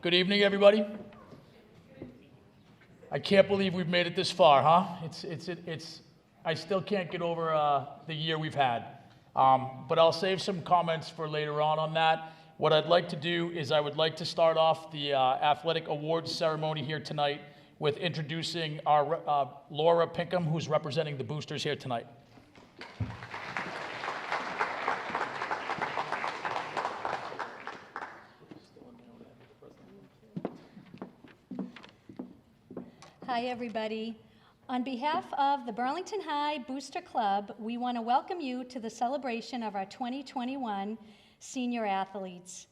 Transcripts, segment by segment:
Good evening, everybody. I can't believe we've made it this far, huh? I still can't get over the year we've had. But I'll save some comments for later on that. What I'd like to do is I would like to start off the athletic awards ceremony here tonight with introducing our Laura Pinkham, who's representing the boosters here tonight. Hi, everybody. On behalf of the Burlington High Booster Club, we want to welcome you to the celebration of our 2021 senior athletes.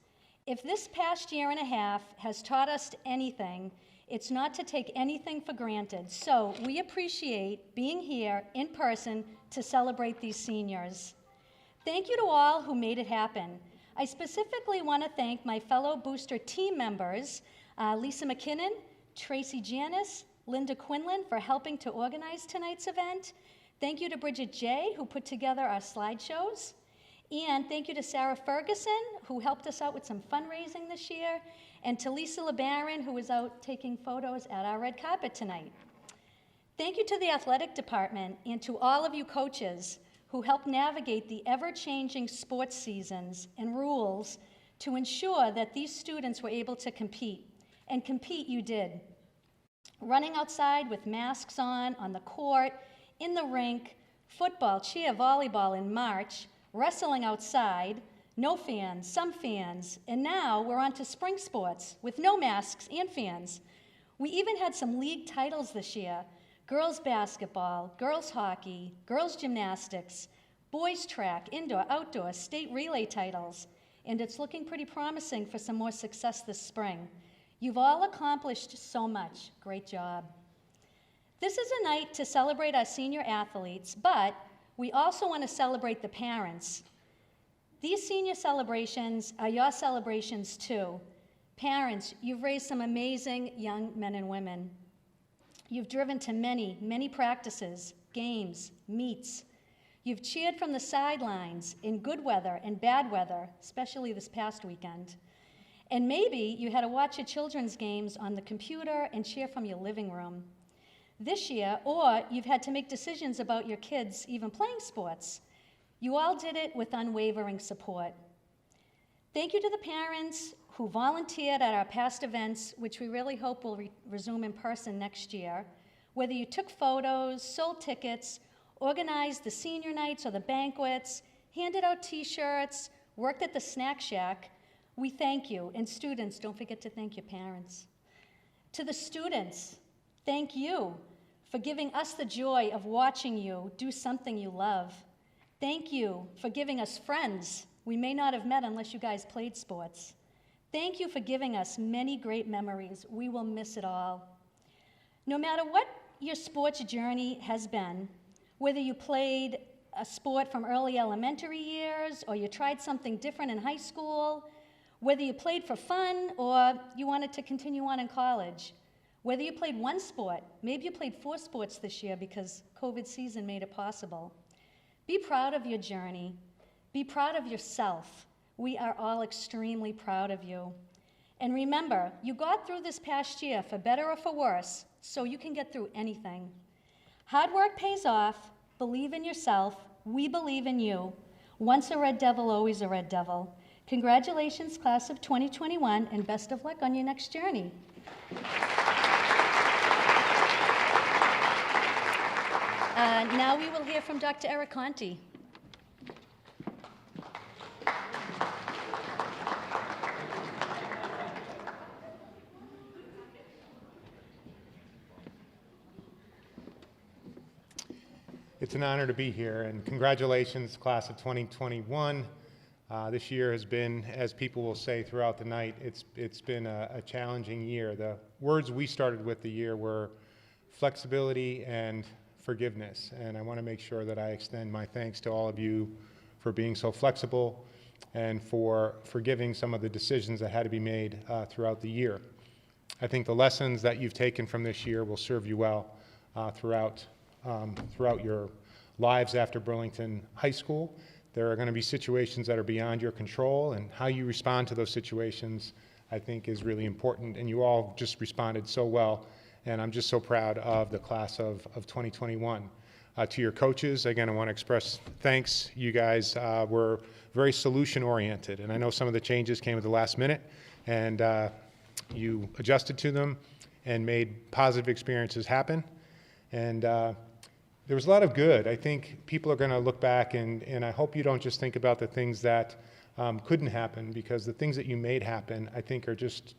If this past year and a half has taught us anything, it's not to take anything for granted. So we appreciate being here in person to celebrate these seniors. Thank you to all who made it happen. I specifically want to thank my fellow booster team members, Lisa McKinnon, Tracy Janis, Linda Quinlan for helping to organize tonight's event. Thank you to Bridget J, who put together our slideshows. And thank you to Sarah Ferguson, who helped us out with some fundraising this year, and to Lisa LeBaron, who was out taking photos at our red carpet tonight. Thank you to the athletic department and to all of you coaches who helped navigate the ever-changing sports seasons and rules to ensure that these students were able to compete. And compete you did. Running outside with masks on the court, in the rink, football, cheer, volleyball in March, wrestling outside, no fans, some fans, and now we're on to spring sports with no masks and fans. We even had some league titles this year: girls basketball, girls hockey, girls gymnastics, boys track, indoor, outdoor, state relay titles, and it's looking pretty promising for some more success this spring. You've all accomplished so much. Great job. This is a night to celebrate our senior athletes, but we also want to celebrate the parents. These senior celebrations are your celebrations too. Parents, you've raised some amazing young men and women. You've driven to many, many practices, games, meets. You've cheered from the sidelines in good weather and bad weather, especially this past weekend. And maybe you had to watch your children's games on the computer and cheer from your living room. This year, or you've had to make decisions about your kids even playing sports. You all did it with unwavering support. Thank you to the parents who volunteered at our past events, which we really hope will resume in person next year. Whether you took photos, sold tickets, organized the senior nights or the banquets, handed out t-shirts, worked at the snack shack, we thank you. And students, don't forget to thank your parents. To the students, thank you for giving us the joy of watching you do something you love. Thank you for giving us friends we may not have met unless you guys played sports. Thank you for giving us many great memories. We will miss it all. No matter what your sports journey has been, whether you played a sport from early elementary years or you tried something different in high school, whether you played for fun or you wanted to continue on in college, whether you played one sport, maybe you played 4 sports this year because COVID season made it possible. Be proud of your journey. Be proud of yourself. We are all extremely proud of you. And remember, you got through this past year for better or for worse, so you can get through anything. Hard work pays off. Believe in yourself. We believe in you. Once a Red Devil, always a Red Devil. Congratulations, class of 2021, and best of luck on your next journey. Now we will hear from Dr. Eric Conti. It's an honor to be here, and congratulations, class of 2021. This year has been, as people will say throughout the night, it's been a challenging year. The words we started with the year were flexibility and forgiveness, and I want to make sure that I extend my thanks to all of you for being so flexible and for forgiving some of the decisions that had to be made throughout the year. I think the lessons that you've taken from this year will serve you well throughout your lives after Burlington High School. There are going to be situations that are beyond your control, and how you respond to those situations I think is really important, and you all just responded so well, and I'm just so proud of the class of 2021. To your coaches, again, I want to express thanks. You guys were very solution-oriented, and I know some of the changes came at the last minute, and you adjusted to them and made positive experiences happen. And there was a lot of good. I think people are going to look back, and I hope you don't just think about the things that couldn't happen, because the things that you made happen, I think, are just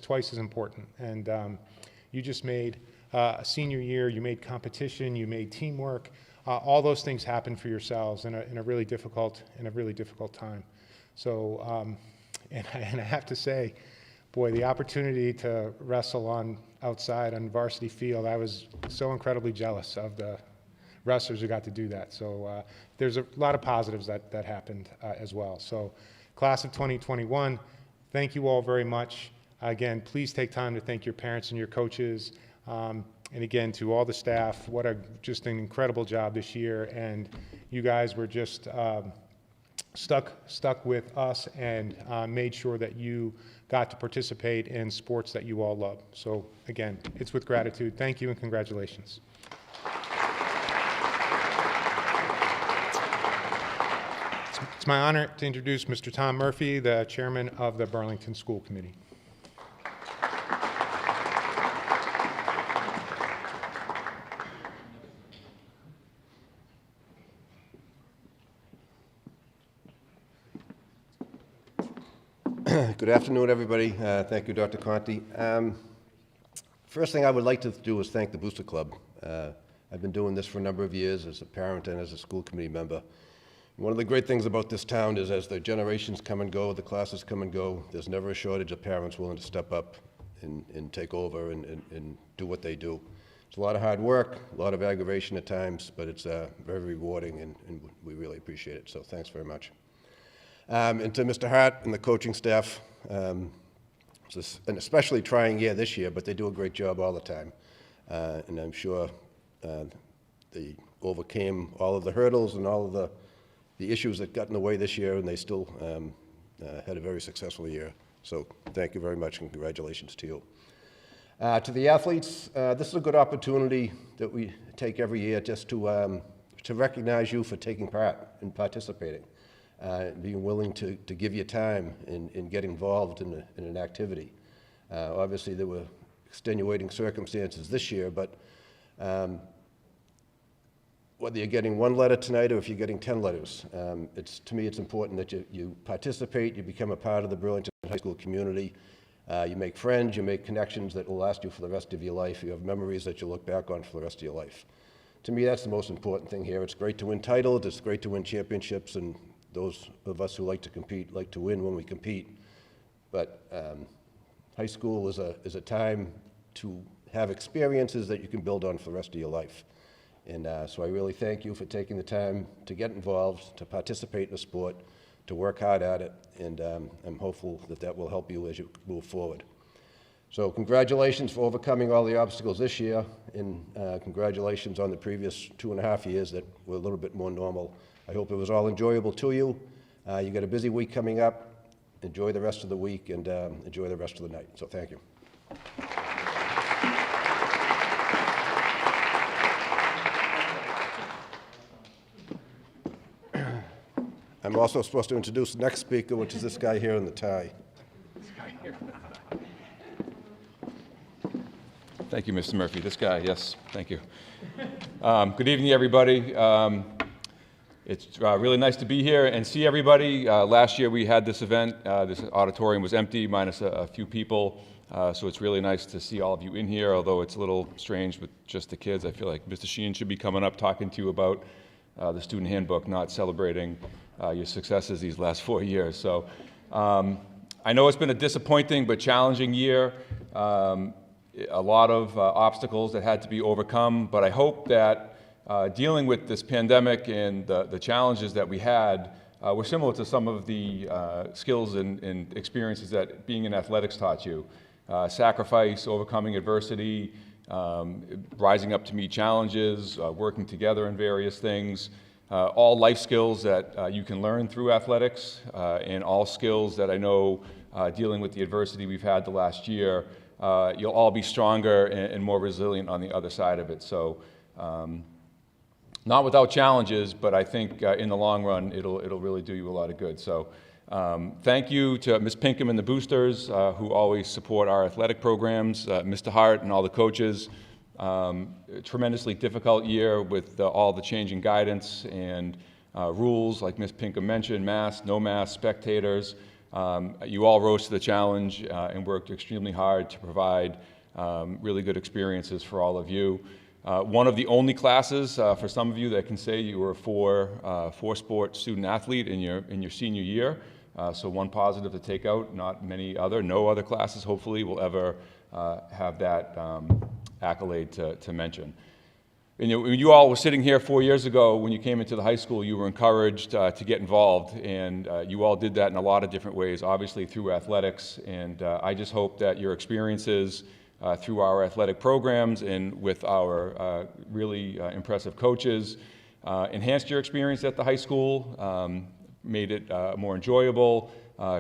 twice as important. And you just made a senior year, you made competition, you made teamwork. All those things happen for yourselves in a really difficult time. So, and I have to say, boy, the opportunity to wrestle outside on varsity field, I was so incredibly jealous of the wrestlers who got to do that. So there's a lot of positives that happened as well. So class of 2021, thank you all very much. Again, please take time to thank your parents and your coaches. And again, to all the staff, just an incredible job this year. And you guys were just stuck with us and made sure that you got to participate in sports that you all love. So again, it's with gratitude. Thank you and congratulations. It's my honor to introduce Mr. Tom Murphy, the chairman of the Burlington School Committee. Good afternoon, everybody. Thank you, Dr. Conti. First thing I would like to do is thank the Booster Club. I've been doing this for a number of years as a parent and as a school committee member. One of the great things about this town is as the generations come and go, the classes come and go, there's never a shortage of parents willing to step up and take over and do what they do. It's a lot of hard work, a lot of aggravation at times, but it's very rewarding, and we really appreciate it. So thanks very much. And to Mr. Hart and the coaching staff, it's an especially trying year this year, but they do a great job all the time. And I'm sure they overcame all of the hurdles and all of the issues that got in the way this year, and they still had a very successful year. So thank you very much, and congratulations to you. To the athletes, this is a good opportunity that we take every year just to recognize you for taking part and participating. Being willing to give your time and get involved in an activity. Obviously, there were extenuating circumstances this year, but whether you're getting one letter tonight or if you're getting 10 letters, to me it's important that you participate, you become a part of the Burlington High School community, you make friends, you make connections that will last you for the rest of your life, you have memories that you look back on for the rest of your life. To me, that's the most important thing here. It's great to win titles, it's great to win championships, and those of us who like to compete like to win when we compete. But high school is a time to have experiences that you can build on for the rest of your life. And so I really thank you for taking the time to get involved, to participate in the sport, to work hard at it, and I'm hopeful that will help you as you move forward. So congratulations for overcoming all the obstacles this year, and congratulations on the previous 2.5 years that were a little bit more normal. I hope it was all enjoyable to you. You got a busy week coming up. Enjoy the rest of the week and enjoy the rest of the night. So thank you. I'm also supposed to introduce the next speaker, which is this guy here in the tie. Thank you, Mr. Murphy. This guy, yes, thank you. Good evening, everybody. It's really nice to be here and see everybody. Last year we had this event. This auditorium was empty, minus a few people. So it's really nice to see all of you in here, although it's a little strange with just the kids. I feel like Mr. Sheen should be coming up talking to you about the student handbook, not celebrating your successes these last 4 years. So I know it's been a disappointing but challenging year. A lot of obstacles that had to be overcome, but I hope that dealing with this pandemic and the challenges that we had were similar to some of the skills and experiences that being in athletics taught you. Sacrifice, overcoming adversity, rising up to meet challenges, working together in various things, all life skills that you can learn through athletics, and all skills that I know dealing with the adversity we've had the last year, you'll all be stronger and more resilient on the other side of it. So not without challenges, but I think in the long run, it'll really do you a lot of good. So thank you to Ms. Pinkham and the boosters who always support our athletic programs, Mr. Hart and all the coaches. Tremendously difficult year with all the changing guidance and rules, like Ms. Pinkham mentioned, masks, no masks, spectators. You all rose to the challenge and worked extremely hard to provide really good experiences for all of you. One of the only classes for some of you that can say you were a four-sport student athlete in your senior year. So one positive to take out, not many other. No other classes, hopefully, will ever have that accolade to mention. And when you all were sitting here 4 years ago, when you came into the high school, you were encouraged to get involved, and you all did that in a lot of different ways, obviously through athletics, and I just hope that your experiences through our athletic programs and with our really impressive coaches enhanced your experience at the high school, made it more enjoyable,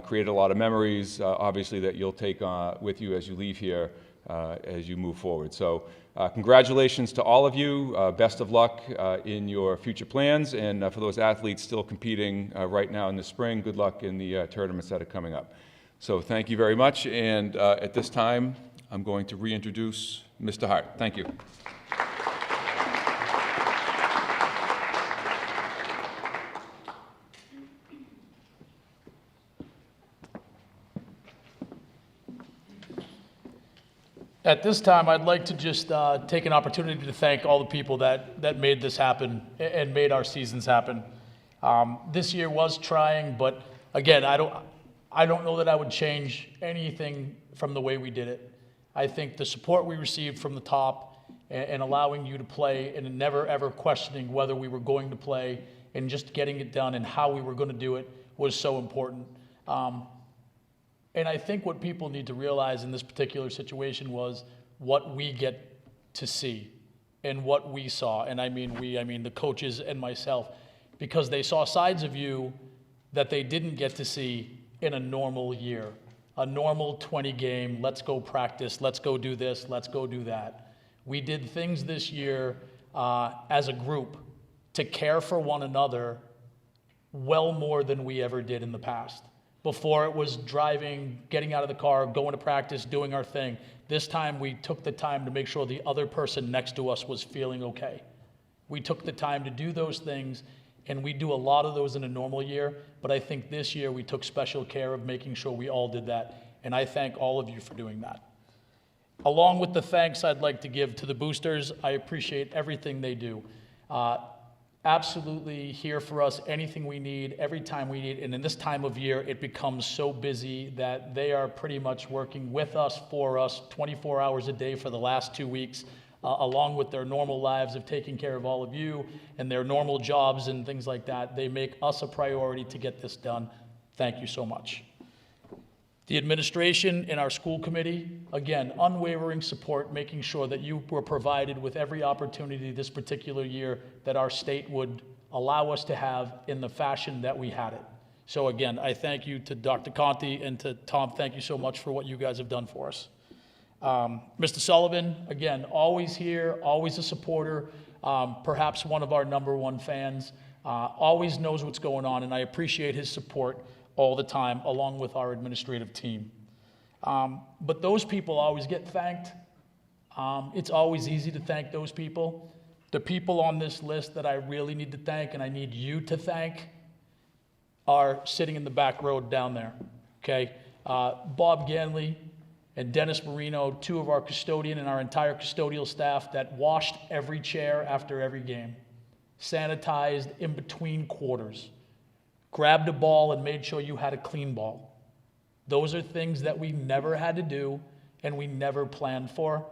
created a lot of memories, obviously, that you'll take with you as you leave here as you move forward. So congratulations to all of you. Best of luck in your future plans. And for those athletes still competing right now in the spring, good luck in the tournaments that are coming up. So thank you very much. And at this time, I'm going to reintroduce Mr. Hart. Thank you. At this time, I'd like to just take an opportunity to thank all the people that made this happen and made our seasons happen. This year was trying, but again, I don't know that I would change anything from the way we did it. I think the support we received from the top and allowing you to play and never ever questioning whether we were going to play and just getting it done and how we were going to do it was so important. And I think what people need to realize in this particular situation was what we get to see and what we saw. And I mean the coaches and myself, because they saw sides of you that they didn't get to see in a normal year. A normal 20 game, let's go practice, let's go do this, let's go do that. We did things this year as a group to care for one another well more than we ever did in the past. Before it was driving, getting out of the car, going to practice, doing our thing. This time we took the time to make sure the other person next to us was feeling okay. We took the time to do those things, and we do a lot of those in a normal year, but I think this year we took special care of making sure we all did that, and I thank all of you for doing that. Along with the thanks I'd like to give to the boosters, I appreciate everything they do. Absolutely here for us, anything we need, every time we need, and in this time of year, it becomes so busy that they are pretty much working with us, for us, 24 hours a day for the last 2 weeks, along with their normal lives of taking care of all of you and their normal jobs and things like that. They make us a priority to get this done. Thank you so much. The administration and our school committee, again, unwavering support, making sure that you were provided with every opportunity this particular year that our state would allow us to have in the fashion that we had it. So again, I thank you to Dr. Conti and to Tom. Thank you so much for what you guys have done for us. Mr. Sullivan, again, always here, always a supporter, perhaps one of our #1 fans, always knows what's going on, and I appreciate his support all the time, along with our administrative team. But those people always get thanked. It's always easy to thank those people. The people on this list that I really need to thank, and I need you to thank, are sitting in the back row down there, okay? Bob Ganley and Dennis Marino, 2 of our custodian and our entire custodial staff that washed every chair after every game, sanitized in between quarters, grabbed a ball and made sure you had a clean ball. Those are things that we never had to do and we never planned for,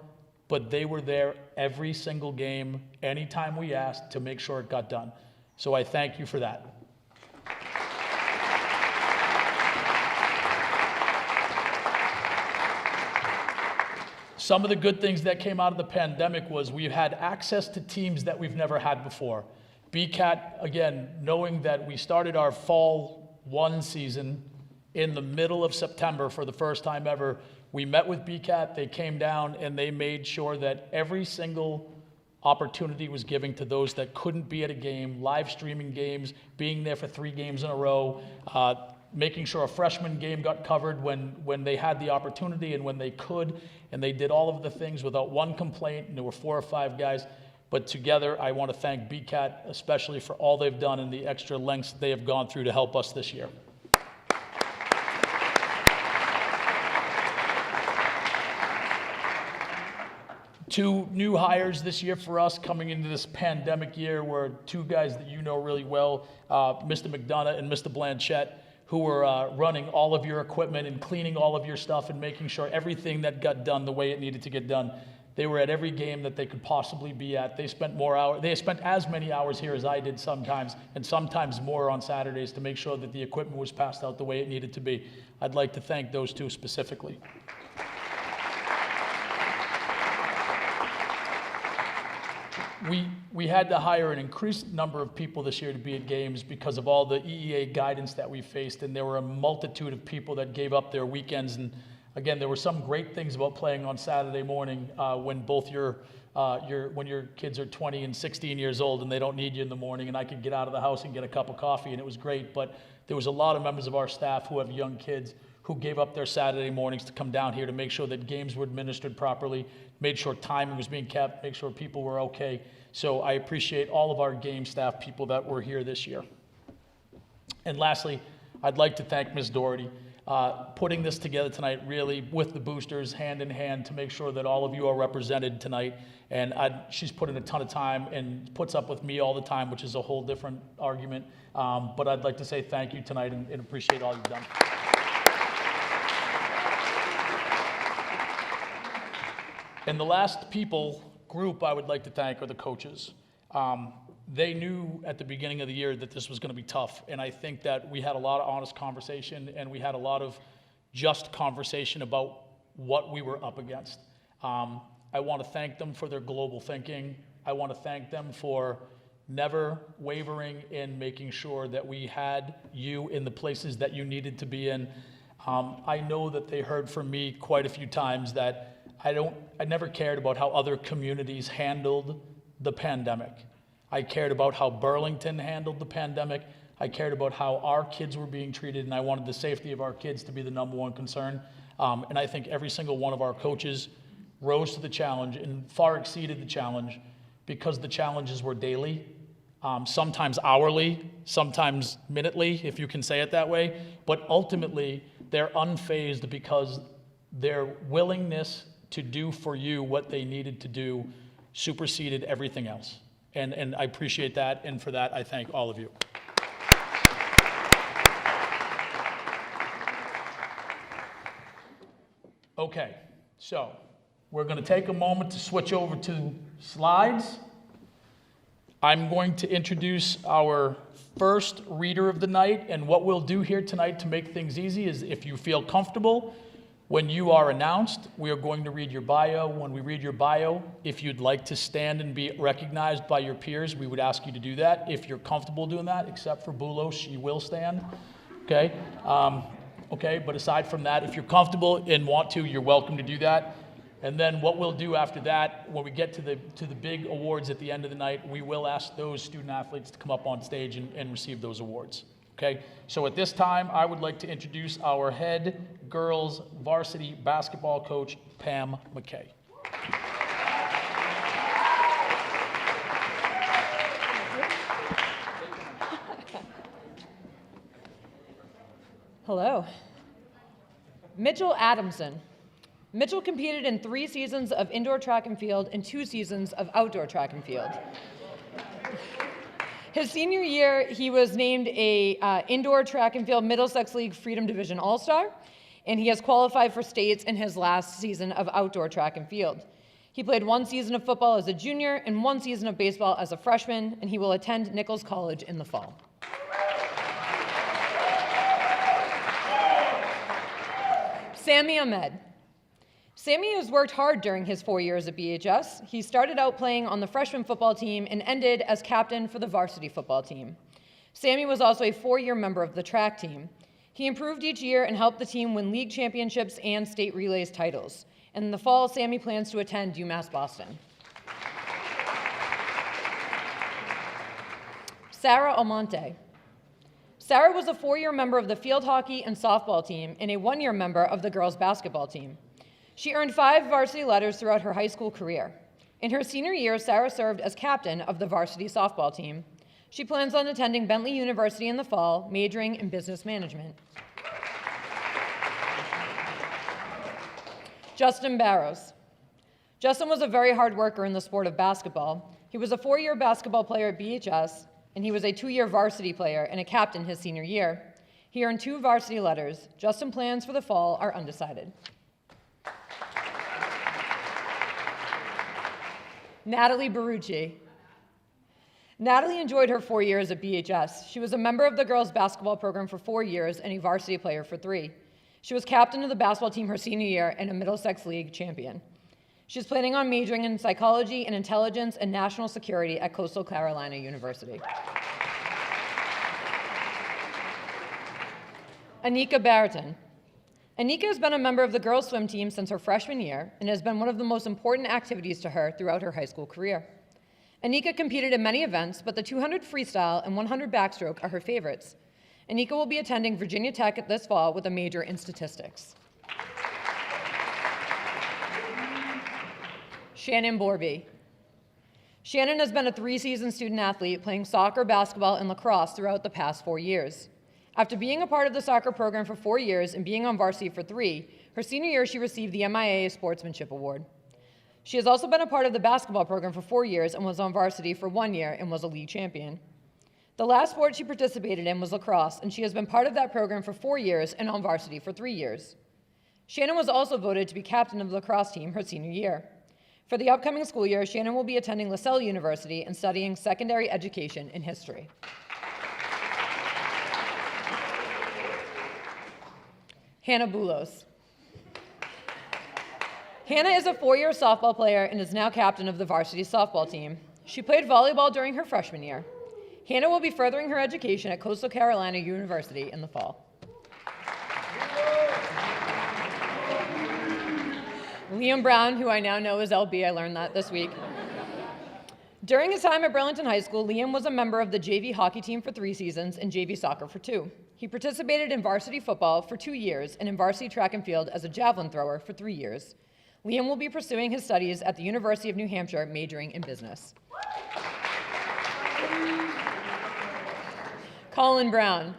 but they were there every single game, anytime we asked, to make sure it got done. So I thank you for that. Some of the good things that came out of the pandemic was we've had access to teams that we've never had before. BCAT, again, knowing that we started our fall 1 season in the middle of September for the first time ever. We met with BCAT, they came down and they made sure that every single opportunity was given to those that couldn't be at a game, live streaming games, being there for 3 games in a row, making sure a freshman game got covered when they had the opportunity and when they could, and they did all of the things without one complaint, and there were 4 or 5 guys. But together, I want to thank BCAT especially for all they've done and the extra lengths they have gone through to help us this year. Two new hires this year for us coming into this pandemic year were 2 guys that you know really well, Mr. McDonough and Mr. Blanchette, who were running all of your equipment and cleaning all of your stuff and making sure everything that got done the way it needed to get done. They were at every game that they could possibly be at. They spent more hours. They spent as many hours here as I did sometimes, and sometimes more on Saturdays to make sure that the equipment was passed out the way it needed to be. I'd like to thank those 2 specifically. We had to hire an increased number of people this year to be at games because of all the EEA guidance that we faced, and there were a multitude of people that gave up their weekends. And again, there were some great things about playing on Saturday morning when both when your kids are 20 and 16 years old and they don't need you in the morning, and I could get out of the house and get a cup of coffee, and it was great. But there was a lot of members of our staff who have young kids who gave up their Saturday mornings to come down here to make sure that games were administered properly, made sure timing was being kept, make sure people were okay. So I appreciate all of our game staff people that were here this year. And lastly, I'd like to thank Ms. Doherty, putting this together tonight really with the boosters hand in hand to make sure that all of you are represented tonight. And she's put in a ton of time and puts up with me all the time, which is a whole different argument. But I'd like to say thank you tonight and appreciate all you've done. And the last group I would like to thank are the coaches. They knew at the beginning of the year that this was going to be tough, and I think that we had a lot of honest conversation and we had a lot of just conversation about what we were up against. I want to thank them for their global thinking. I want to thank them for never wavering in making sure that we had you in the places that you needed to be in. I know that they heard from me quite a few times that I never cared about how other communities handled the pandemic. I cared about how Burlington handled the pandemic. I cared about how our kids were being treated, and I wanted the safety of our kids to be the #1 concern. And I think every single one of our coaches rose to the challenge and far exceeded the challenge because the challenges were daily, sometimes hourly, sometimes minutely, if you can say it that way. But ultimately, they're unfazed because their willingness to do for you what they needed to do superseded everything else. And I appreciate that, and for that, I thank all of you. Okay, so we're going to take a moment to switch over to slides. I'm going to introduce our first reader of the night, and what we'll do here tonight to make things easy is if you feel comfortable, when you are announced, we are going to read your bio. When we read your bio, if you'd like to stand and be recognized by your peers, we would ask you to do that. If you're comfortable doing that, except for BOULOS, she will stand, okay? Okay, but aside from that, if you're comfortable and want to, you're welcome to do that. And then what we'll do after that, when we get to the big awards at the end of the night, we will ask those student athletes to come up on stage and receive those awards. Okay, so at this time, I would like to introduce our head girls varsity basketball coach, Pam McKay. Hello. Mitchell Adamson. Mitchell competed in 3 seasons of indoor track and field and 2 seasons of outdoor track and field. His senior year, he was named a indoor track and field Middlesex League Freedom Division All-Star, and he has qualified for states in his last season of outdoor track and field. He played 1 season of football as a junior and 1 season of baseball as a freshman, and he will attend Nichols College in the fall. Sammy Ahmed. Sammy has worked hard during his 4 years at BHS. He started out playing on the freshman football team and ended as captain for the varsity football team. Sammy was also a 4-year member of the track team. He improved each year and helped the team win league championships and state relays titles. And in the fall, Sammy plans to attend UMass Boston. Sarah Almonte. Sarah was a 4-year member of the field hockey and softball team and a 1-year member of the girls basketball team. She earned 5 varsity letters throughout her high school career. In her senior year, Sarah served as captain of the varsity softball team. She plans on attending Bentley University in the fall, majoring in business management. Justin Barrows. Justin was a very hard worker in the sport of basketball. He was a 4-year basketball player at BHS, and he was a 2-year varsity player and a captain his senior year. He earned 2 varsity letters. Justin's plans for the fall are undecided. Natalie Barucci. Natalie enjoyed her 4 years at BHS. She was a member of the girls' basketball program for 4 years and a varsity player for 3. She was captain of the basketball team her senior year and a Middlesex League champion. She's planning on majoring in psychology and intelligence and national security at Coastal Carolina University. Anika Barton. Anika has been a member of the girls' swim team since her freshman year and has been one of the most important activities to her throughout her high school career. Anika competed in many events, but the 200 freestyle and 100 backstroke are her favorites. Anika will be attending Virginia Tech this fall with a major in statistics. Shannon Borby. Shannon has been a 3-season student athlete playing soccer, basketball, and lacrosse throughout the past 4 years. After being a part of the soccer program for 4 years and being on varsity for 3, her senior year she received the MIA Sportsmanship Award. She has also been a part of the basketball program for 4 years and was on varsity for 1 year and was a league champion. The last sport she participated in was lacrosse, and she has been part of that program for 4 years and on varsity for 3 years. Shannon was also voted to be captain of the lacrosse team her senior year. For the upcoming school year, Shannon will be attending LaSalle University and studying secondary education and history. Hannah BOULOS. Hannah is a 4-year softball player and is now captain of the varsity softball team. She played volleyball during her freshman year. Hannah will be furthering her education at Coastal Carolina University in the fall. Liam Brown, who I now know as LB, I learned that this week. During his time at Burlington High School, Liam was a member of the JV hockey team for 3 seasons and JV soccer for 2. He participated in varsity football for 2 years and in varsity track and field as a javelin thrower for 3 years. Liam will be pursuing his studies at the University of New Hampshire, majoring in business. Colin Brown.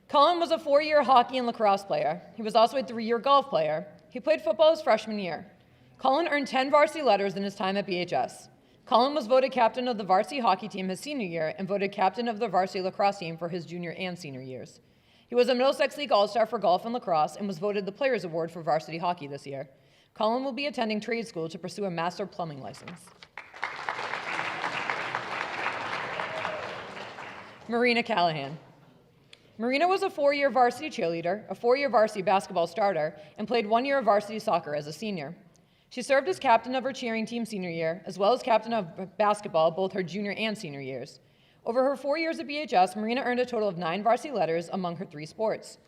Colin was a 4-year hockey and lacrosse player. He was also a 3-year golf player. He played football his freshman year. Colin earned 10 varsity letters in his time at BHS. Colin was voted captain of the varsity hockey team his senior year and voted captain of the varsity lacrosse team for his junior and senior years. He was a Middlesex League All-Star for golf and lacrosse and was voted the Players Award for varsity hockey this year. Colin will be attending trade school to pursue a master plumbing license. Marina CALLAHAN. Marina was a 4-year varsity cheerleader, a 4-year varsity basketball starter, and played 1 year of varsity soccer as a senior. She served as captain of her cheering team senior year, as well as captain of basketball both her junior and senior years. Over her 4 years at BHS, Marina earned a total of 9 varsity letters among her 3 sports.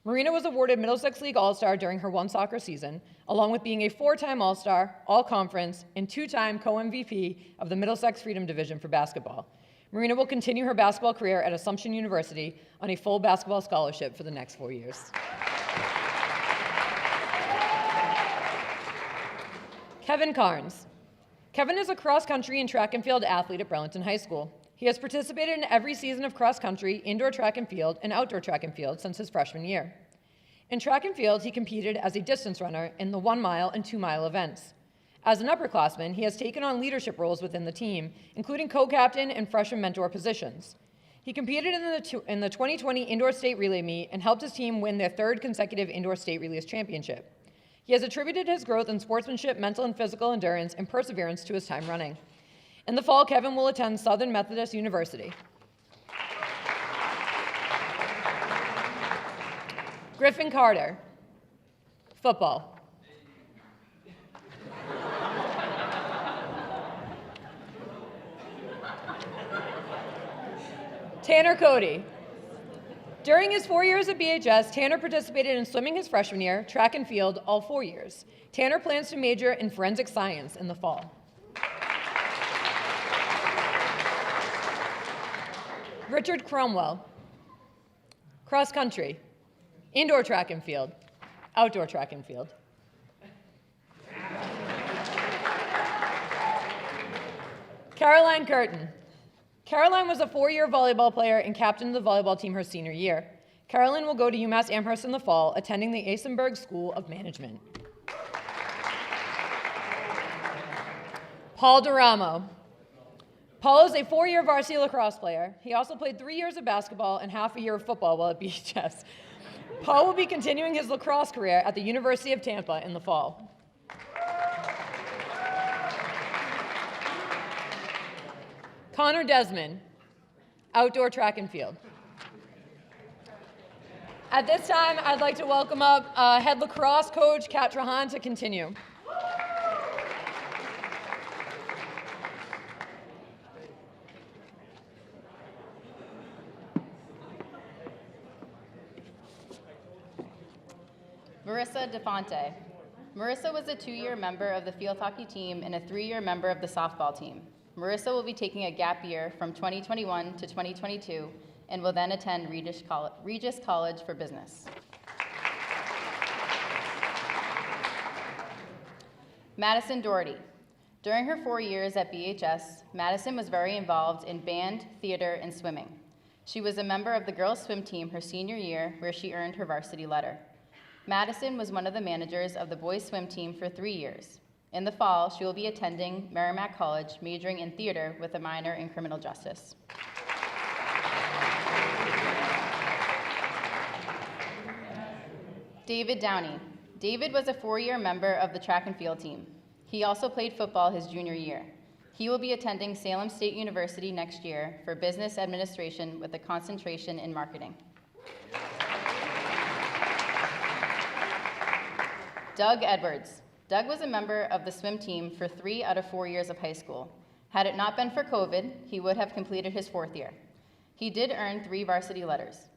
Marina was awarded Middlesex League All-Star during her 1 soccer season, along with being a 4-time All-Star, All-Conference, and 2-time co-MVP of the Middlesex Freedom Division for basketball. Marina will continue her basketball career at Assumption University on a full basketball scholarship for the next 4 years. Kevin Carnes. Kevin is a cross-country and track and field athlete at Burlington High School. He has participated in every season of cross-country, indoor track and field, and outdoor track and field since his freshman year. In track and field, he competed as a distance runner in the 1-mile and 2-mile events. As an upperclassman, he has taken on leadership roles within the team, including co-captain and freshman mentor positions. He competed in the 2020 Indoor State Relay Meet and helped his team win their 3rd consecutive Indoor State Relays Championship. He has attributed his growth in sportsmanship, mental and physical endurance, and perseverance to his time running. In the fall, Kevin will attend Southern Methodist University. Griffin CARTER. Football. Tanner CODY. During his 4 years at BHS, Tanner participated in swimming his freshman year, track and field all 4 years. Tanner plans to major in forensic science in the fall. Richard Cromwell, cross country, indoor track and field, outdoor track and field. Caroline Curtin. Caroline was a 4-year volleyball player and captain of the volleyball team her senior year. Caroline will go to UMass Amherst in the fall, attending the Asenberg School of Management. Paul Duramo. Paul is a 4-year varsity lacrosse player. He also played 3 years of basketball and half a year of football while at BHS. Paul will be continuing his lacrosse career at the University of Tampa in the fall. Connor Desmond, outdoor track and field. At this time, I'd like to welcome up head lacrosse coach Kat Trahan to continue. Marissa DeFonte. Marissa was a 2-year member of the field hockey team and a 3-year member of the softball team. Marissa will be taking a gap year from 2021 to 2022 and will then attend Regis College for Business. Madison Doherty. During her 4 years at BHS, Madison was very involved in band, theater, and swimming. She was a member of the girls' swim team her senior year, where she earned her varsity letter. Madison was one of the managers of the boys' swim team for 3 years. In the fall, she will be attending Merrimack College, majoring in theater with a minor in criminal justice. David Downey. David was a 4-year member of the track and field team. He also played football his junior year. He will be attending Salem State University next year for business administration with a concentration in marketing. Doug Edwards. Doug was a member of the swim team for 3 out of 4 years of high school. Had it not been for COVID, he would have completed his 4th year. He did earn 3 varsity letters.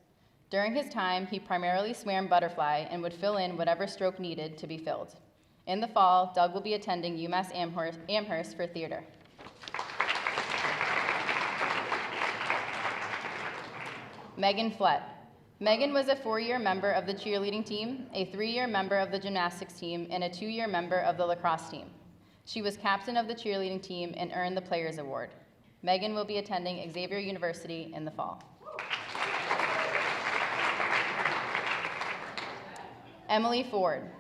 During his time, he primarily swam butterfly and would fill in whatever stroke needed to be filled. In the fall, Doug will be attending UMass Amherst for theater. Megan Flett. Megan was a 4-year member of the cheerleading team, a 3-year member of the gymnastics team, and a 2-year member of the lacrosse team. She was captain of the cheerleading team and earned the Players Award. Megan will be attending Xavier University in the fall. Emily Ford.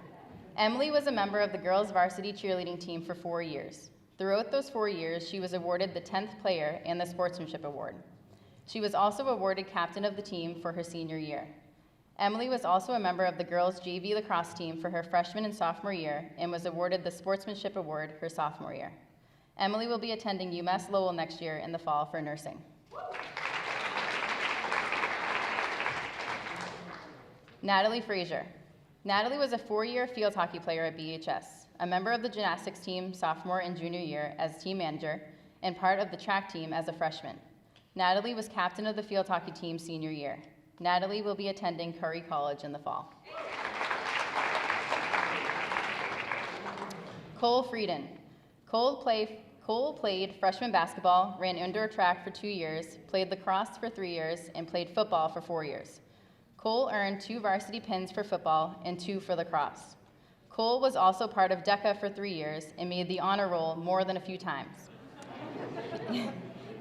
Emily was a member of the girls' varsity cheerleading team for 4 years. Throughout those 4 years, she was awarded the 10th player and the sportsmanship award. She was also awarded captain of the team for her senior year. Emily was also a member of the girls' JV lacrosse team for her freshman and sophomore year and was awarded the sportsmanship award her sophomore year. Emily will be attending UMass Lowell next year in the fall for nursing. Natalie Frazier. Natalie was a 4-year field hockey player at BHS, a member of the gymnastics team sophomore and junior year as team manager, and part of the track team as a freshman. Natalie was captain of the field hockey team senior year. Natalie will be attending Curry College in the fall. Cole Frieden. Cole played freshman basketball, ran indoor track for 2 years, played lacrosse for 3 years, and played football for 4 years. Cole earned 2 varsity pins for football and 2 for lacrosse. Cole was also part of DECA for 3 years and made the honor roll more than a few times.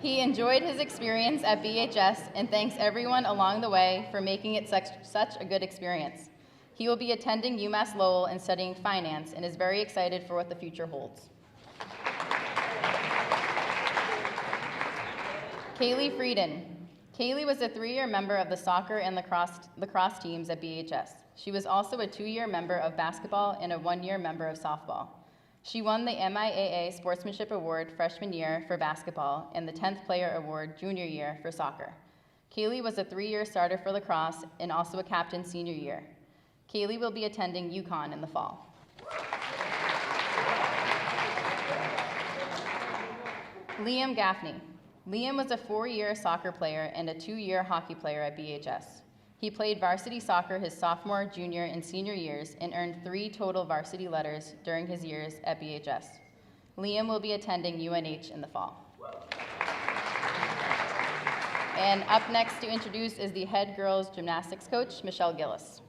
He enjoyed his experience at BHS and thanks everyone along the way for making it such a good experience. He will be attending UMass Lowell and studying finance and is very excited for what the future holds. Kaylee Frieden. Kaylee was a 3-year member of the soccer and lacrosse teams at BHS. She was also a 2-year member of basketball and a 1-year member of softball. She won the MIAA Sportsmanship Award freshman year for basketball and the 10th Player Award junior year for soccer. Kaylee was a 3-year starter for lacrosse and also a captain senior year. Kaylee will be attending UConn in the fall. Liam Gaffney. Liam was a 4-year soccer player and a 2-year hockey player at BHS. He played varsity soccer his sophomore, junior, and senior years and earned 3 total varsity letters during his years at BHS. Liam will be attending UNH in the fall. And up next to introduce is the head girls gymnastics coach, Michelle Gillis.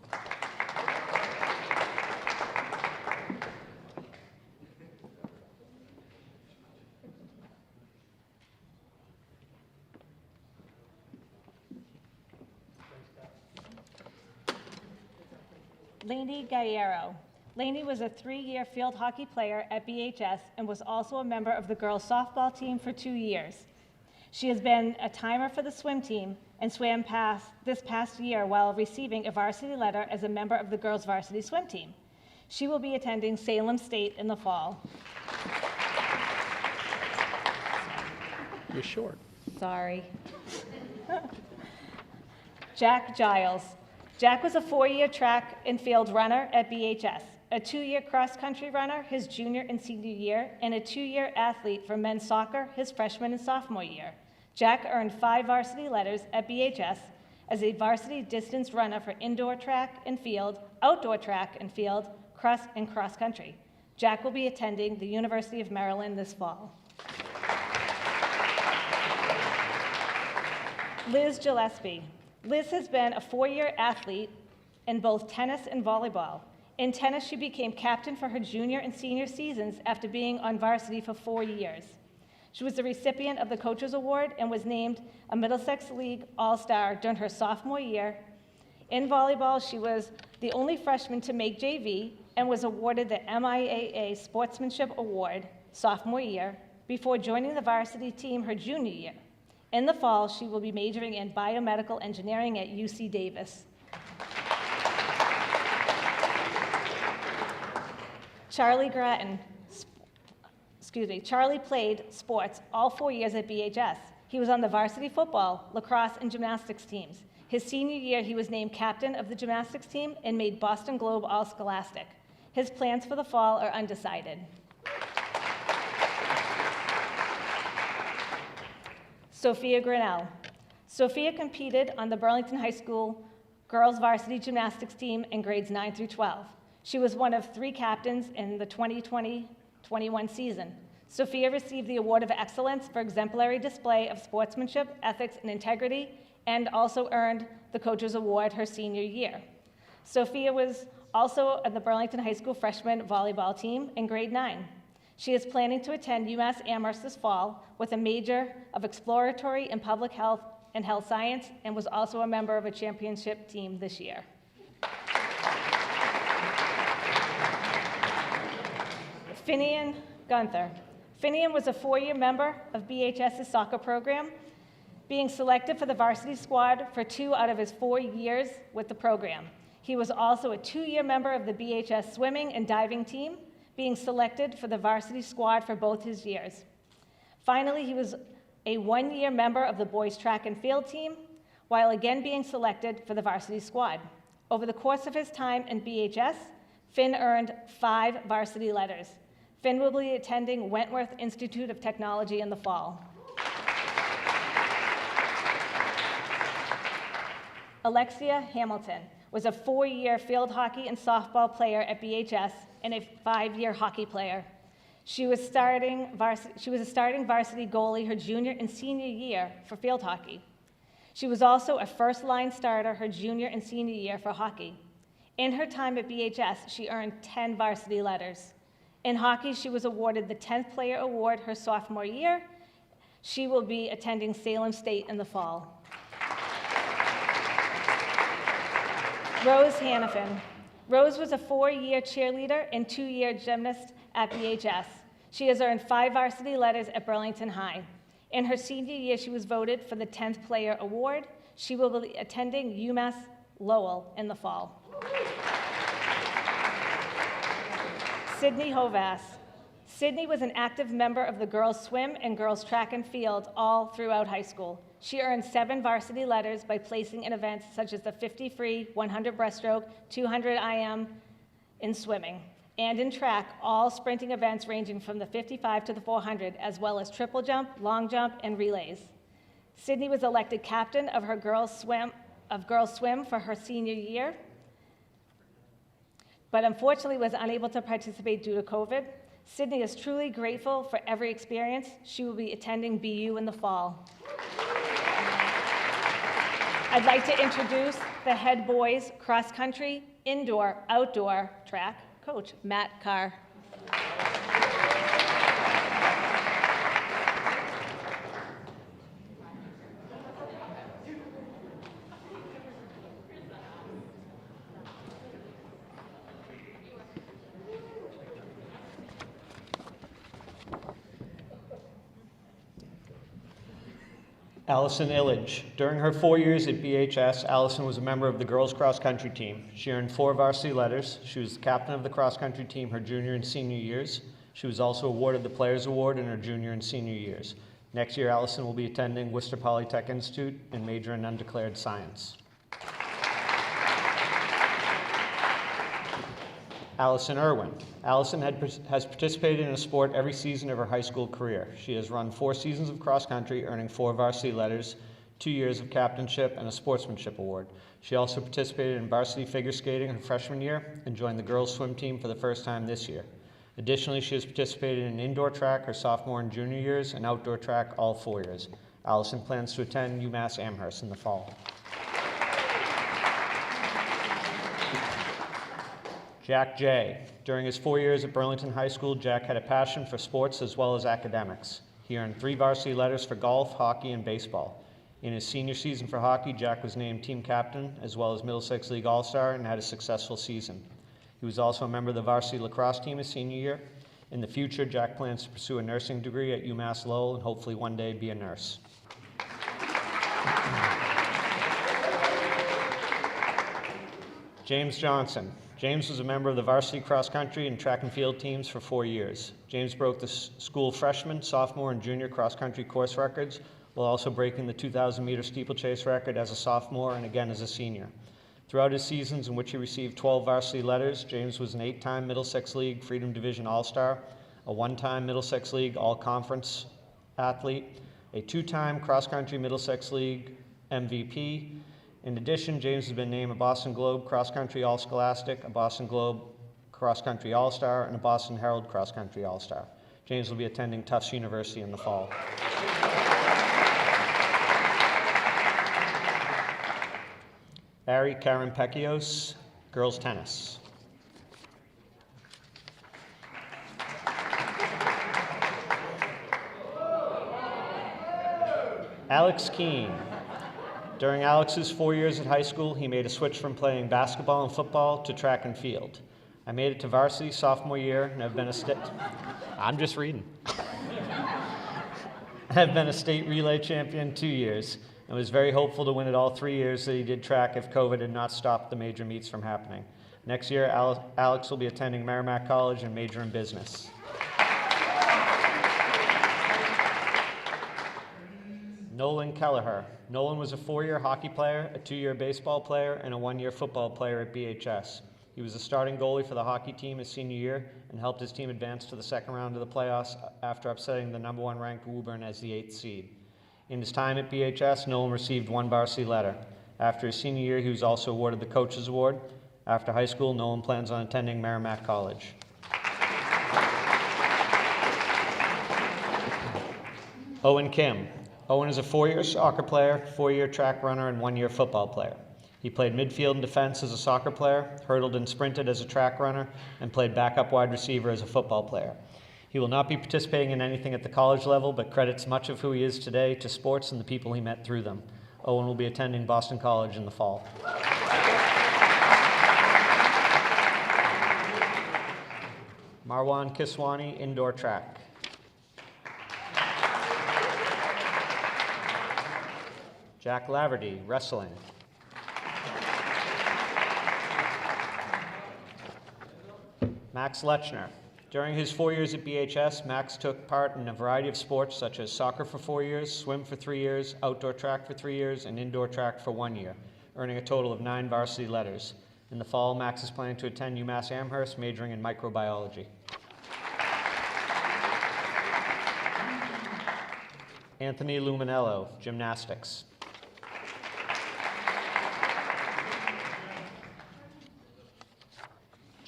Lainey Galliero. Lainey was a 3-year field hockey player at BHS and was also a member of the girls softball team for 2 years. She has been a timer for the swim team and swam this past year while receiving a varsity letter as a member of the girls varsity swim team. She will be attending Salem State in the fall. You're short. Sorry. Jack Giles. Jack was a 4-year track and field runner at BHS, a 2-year cross-country runner his junior and senior year, and a 2-year athlete for men's soccer his freshman and sophomore year. Jack earned 5 varsity letters at BHS as a varsity distance runner for indoor track and field, outdoor track and field, cross country. Jack will be attending the University of Maryland this fall. Liz Gillespie. Liz has been a 4-year athlete in both tennis and volleyball. In tennis, she became captain for her junior and senior seasons after being on varsity for 4 years. She was the recipient of the Coaches Award and was named a Middlesex League All-Star during her sophomore year. In volleyball, she was the only freshman to make JV and was awarded the MIAA Sportsmanship Award sophomore year before joining the varsity team her junior year. In the fall, she will be majoring in biomedical engineering at UC Davis. Charlie Grattan. Charlie played sports all 4 years at BHS. He was on the varsity football, lacrosse, and gymnastics teams. His senior year, he was named captain of the gymnastics team and made Boston Globe All-Scholastic. His plans for the fall are undecided. Sophia Grinnell. Sophia competed on the Burlington High School girls varsity gymnastics team in grades 9 through 12. She was one of 3 captains in the 2020-21 season. Sophia received the Award of Excellence for exemplary display of sportsmanship, ethics, and integrity, and also earned the Coaches Award her senior year. Sophia was also on the Burlington High School freshman volleyball team in grade 9. She is planning to attend UMass Amherst this fall with a major of exploratory and public health and health science, and was also a member of a championship team this year. Finnian GUNTHER. Finnian was a 4-year member of BHS's soccer program, being selected for the varsity squad for 2 out of his 4 years with the program. He was also a 2-year member of the BHS swimming and diving team, being selected for the varsity squad for both his years. Finally, he was a 1-year member of the boys track and field team, while again being selected for the varsity squad. Over the course of his time in BHS, Finn earned 5 varsity letters. Finn will be attending Wentworth Institute of Technology in the fall. Alexia HAMILTON was a 4-year field hockey and softball player at BHS and a 5-year hockey player. She was a starting varsity goalie her junior and senior year for field hockey. She was also a first-line starter her junior and senior year for hockey. In her time at BHS, she earned 10 varsity letters. In hockey, she was awarded the 10th Player Award her sophomore year. She will be attending Salem State in the fall. Rose Hannafin. Rose was a 4-year cheerleader and 2-year gymnast at BHS. She has earned 5 varsity letters at Burlington High. In her senior year, she was voted for the 10th Player Award. She will be attending UMass Lowell in the fall. Sydney Hovass. Sydney was an active member of the girls swim and girls track and field all throughout high school. She earned 7 varsity letters by placing in events such as the 50 free, 100 breaststroke, 200 IM in swimming, and in track, all sprinting events ranging from the 55 to the 400, as well as triple jump, long jump, and relays. Sydney was elected captain of her girls swim of girls swim for her senior year, but unfortunately was unable to participate due to COVID. Sydney is truly grateful for every experience. She will be attending BU in the fall. I'd like to introduce the head boys cross country, indoor, outdoor track coach, Matt Carr. Alison ILLIDGE. During her 4 years at BHS, Alison was a member of the girls cross country team. She earned 4 varsity letters. She was the captain of the cross country team her junior and senior years. She was also awarded the Players Award in her junior and senior years. Next year, Alison will be attending Worcester Polytech Institute and major in undeclared science. Alison IRWIN. Alison has participated in a sport every season of her high school career. She has run 4 seasons of cross country, earning 4 varsity letters, 2 years of captainship, and a sportsmanship award. She also participated in varsity figure skating her freshman year and joined the girls swim team for the first time this year. Additionally, she has participated in indoor track her sophomore and junior years and outdoor track all 4 years. Alison plans to attend UMass Amherst in the fall. Jack J. During his 4 years at Burlington High School, Jack had a passion for sports as well as academics. He earned 3 varsity letters for golf, hockey, and baseball. In his senior season for hockey, Jack was named team captain as well as Middlesex League All-Star and had a successful season. He was also a member of the varsity lacrosse team his senior year. In the future, Jack plans to pursue a nursing degree at UMass Lowell and hopefully one day be a nurse. James Johnson. James was a member of the varsity cross country and track and field teams for 4 years. James broke the school freshman, sophomore, and junior cross country course records, while also breaking the 2,000-meter steeplechase record as a sophomore and again as a senior. Throughout his seasons, in which he received 12 varsity letters, James was an 8-time Middlesex League Freedom Division All-Star, a 1-time Middlesex League All-Conference athlete, a 2-time cross country Middlesex League MVP. In addition, James has been named a Boston Globe Cross Country All-Scholastic, a Boston Globe Cross Country All-Star, and a Boston Herald Cross Country All-Star. James will be attending Tufts University in the fall. Ari Karen Pekios, girls tennis. Alex Keene. During Alex's 4 years at high school, he made a switch from playing basketball and football to track and field. I made it to varsity sophomore year and have been a I'm just reading. I've been a state relay champion 2 years and was very hopeful to win it all 3 years that he did track if COVID had not stopped the major meets from happening. Next year, Alex will be attending Merrimack College and major in business. Nolan Kelleher. Nolan was a 4-year hockey player, a 2-year baseball player, and a 1-year football player at BHS. He was a starting goalie for the hockey team his senior year and helped his team advance to the second round of the playoffs after upsetting the #1 ranked Woburn as the 8th seed. In his time at BHS, Nolan received 1 varsity letter. After his senior year, he was also awarded the Coaches Award. After high school, Nolan plans on attending Merrimack College. Owen Kim. Owen is a 4-year soccer player, 4-year track runner, and 1-year football player. He played midfield and defense as a soccer player, hurdled and sprinted as a track runner, and played backup wide receiver as a football player. He will not be participating in anything at the college level, but credits much of who he is today to sports and the people he met through them. Owen will be attending Boston College in the fall. Marwan Kiswani, indoor track. Jack Laverty, wrestling. Max Lechner. During his 4 years at BHS, Max took part in a variety of sports such as soccer for 4 years, swim for 3 years, outdoor track for 3 years, and indoor track for 1 year, earning a total of 9 varsity letters. In the fall, Max is planning to attend UMass Amherst, majoring in microbiology. Anthony Luminello, gymnastics.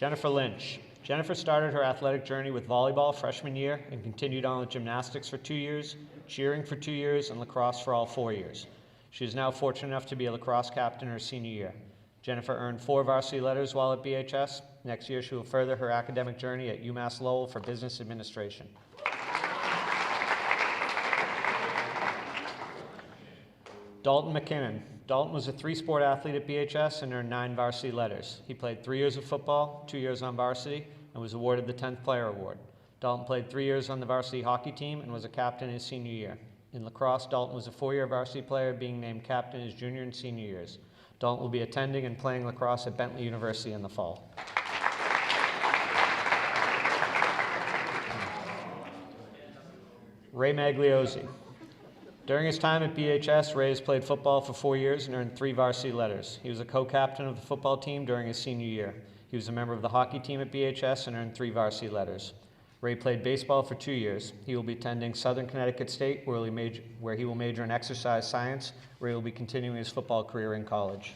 Jennifer Lynch. Jennifer started her athletic journey with volleyball freshman year and continued on with gymnastics for 2 years, cheering for 2 years, and lacrosse for all 4 years. She is now fortunate enough to be a lacrosse captain her senior year. Jennifer earned 4 varsity letters while at BHS. Next year, she will further her academic journey at UMass Lowell for business administration. Dalton MacKINNON. Dalton was a 3-sport athlete at BHS and earned 9 varsity letters. He played 3 years of football, 2 years on varsity, and was awarded the 10th Player Award. Dalton played 3 years on the varsity hockey team and was a captain his senior year. In lacrosse, Dalton was a 4-year varsity player, being named captain his junior and senior years. Dalton will be attending and playing lacrosse at Bentley University in the fall. Ray Magliozzi. During his time at BHS, Ray has played football for 4 years and earned 3 varsity letters. He was a co-captain of the football team during his senior year. He was a member of the hockey team at BHS and earned 3 varsity letters. Ray played baseball for 2 years. He will be attending Southern Connecticut State, where he will major in exercise science, where he will be continuing his football career in college.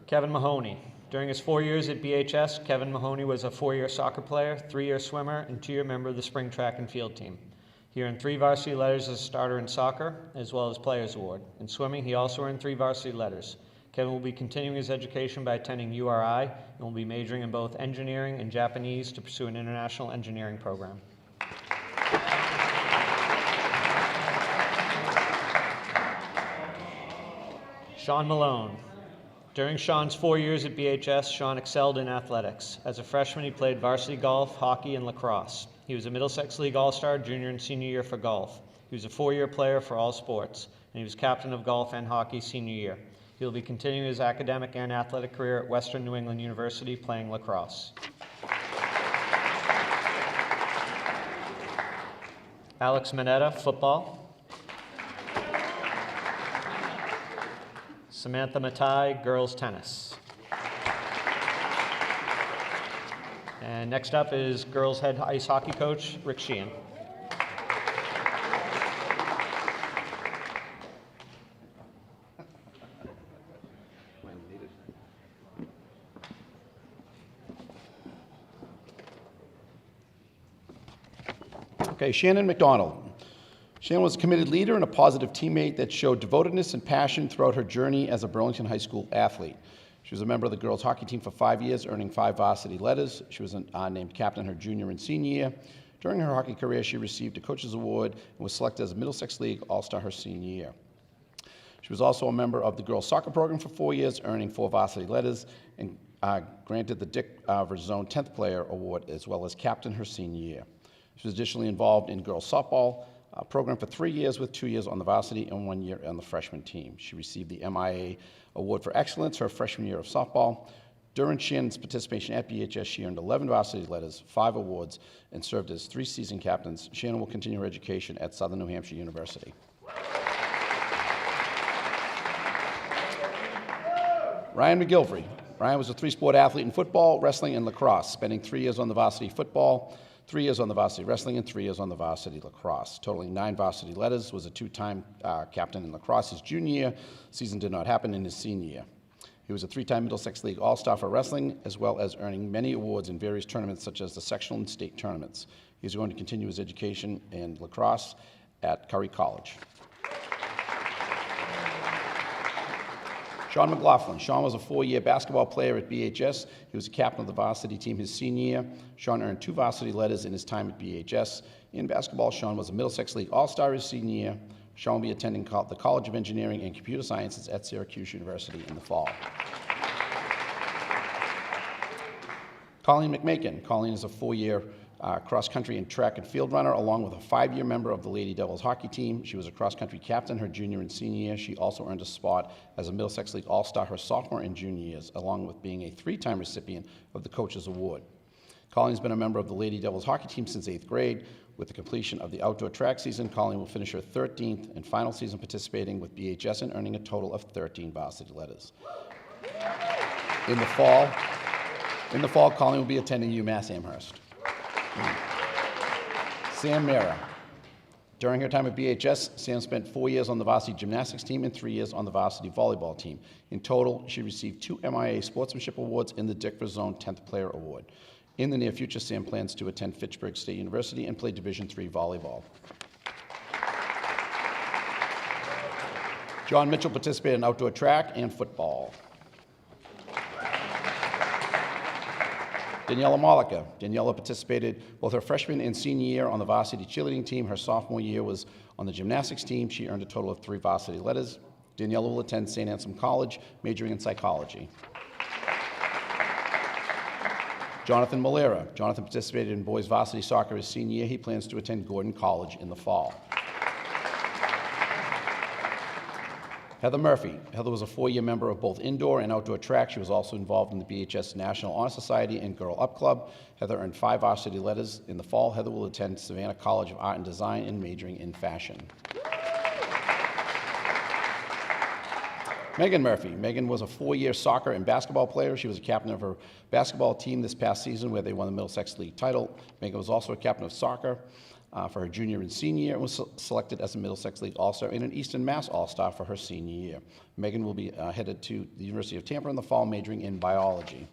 Kevin Mahoney. During his 4 years at BHS, Kevin Mahoney was a 4-year soccer player, 3-year swimmer, and 2-year member of the spring track and field team. He earned 3 varsity letters as a starter in soccer, as well as Players Award. In swimming, he also earned 3 varsity letters. Kevin will be continuing his education by attending URI and will be majoring in both engineering and Japanese to pursue an international engineering program. Sean Malone. During Sean's 4 years at BHS, Sean excelled in athletics. As a freshman, he played varsity golf, hockey, and lacrosse. He was a Middlesex League All-Star junior and senior year for golf. He was a 4-year player for all sports, and he was captain of golf and hockey senior year. He will be continuing his academic and athletic career at Western New England University playing lacrosse. Alex Mineta, football. Samantha Matai, girls tennis. And next up is girls head ice hockey coach, Rick Sheehan. Okay, Shannon McDONALD. Shannon was a committed leader and a positive teammate that showed devotedness and passion throughout her journey as a Burlington High School athlete. She was a member of the girls hockey team for 5 years, earning 5 varsity letters. She was named captain her junior and senior year. During her hockey career, she received a coach's award and was selected as a Middlesex League All-Star her senior year. She was also a member of the girls soccer program for 4 years, earning 4 varsity letters, and granted the Dick Verzone 10th Player Award, as well as captain her senior year. She was additionally involved in girls softball program for 3 years, with 2 years on the varsity and 1 year on the freshman team. She received the MIA Award for Excellence her freshman year of softball. During Shannon's participation at BHS, she earned 11 varsity letters, 5 awards, and served as 3 season captains. Shannon will continue her education at Southern New Hampshire University. Ryan McGilvery. Ryan was a 3-sport athlete in football, wrestling, and lacrosse, spending 3 years on the varsity football, 3 years on the varsity wrestling, and 3 years on the varsity lacrosse, totaling 9 varsity letters. Was a 2-time captain in lacrosse his junior year. Season did not happen in his senior year. He was a 3-time Middlesex League All-Star for wrestling, as well as earning many awards in various tournaments, such as the sectional and state tournaments. He's going to continue his education in lacrosse at Curry College. Sean McLaughlin. Sean was a 4-year basketball player at BHS. He was a captain of the varsity team his senior year. Sean earned 2 varsity letters in his time at BHS. In basketball, Sean was a Middlesex League All-Star his senior year. Sean will be attending the College of Engineering and Computer Sciences at Syracuse University in the fall. Colleen McMakin. Colleen is a 4-year cross-country and track and field runner, along with a 5-year member of the Lady Devils hockey team. She was a cross-country captain her junior and senior year. She also earned a spot as a Middlesex League All-Star her sophomore and junior years, along with being a 3-time recipient of the Coach's Award. Colleen's been a member of the Lady Devils hockey team since 8th grade. With the completion of the outdoor track season, Colleen will finish her 13th and final season participating with BHS and earning a total of 13 varsity letters. In the fall, Colleen will be attending UMass Amherst. Sam Mera. During her time at BHS, Sam spent 4 years on the varsity gymnastics team and 3 years on the varsity volleyball team. In total, she received 2 MIA Sportsmanship Awards and the Dick Verzone 10th Player Award. In the near future, Sam plans to attend Fitchburg State University and play Division III volleyball. John Mitchell participated in outdoor track and football. Daniela Mollica. Daniela participated both her freshman and senior year on the varsity cheerleading team. Her sophomore year was on the gymnastics team. She earned a total of 3 varsity letters. Daniela will attend St. Anselm College, majoring in psychology. Jonathan Malera. Jonathan participated in boys varsity soccer his senior year. He plans to attend Gordon College in the fall. Heather Murphy. Heather was a 4-year member of both indoor and outdoor track. She was also involved in the BHS National Honor Society and Girl Up Club. Heather earned 5 varsity letters. In the fall, Heather will attend Savannah College of Art and Design and majoring in fashion. Megan Murphy. Megan was a 4-year soccer and basketball player. She was a captain of her basketball team this past season where they won the Middlesex League title. Megan was also a captain of soccer for her junior and senior year and was selected as a Middlesex League All-Star and an Eastern Mass All-Star for her senior year. Megan will be headed to the University of Tampa in the fall, majoring in biology.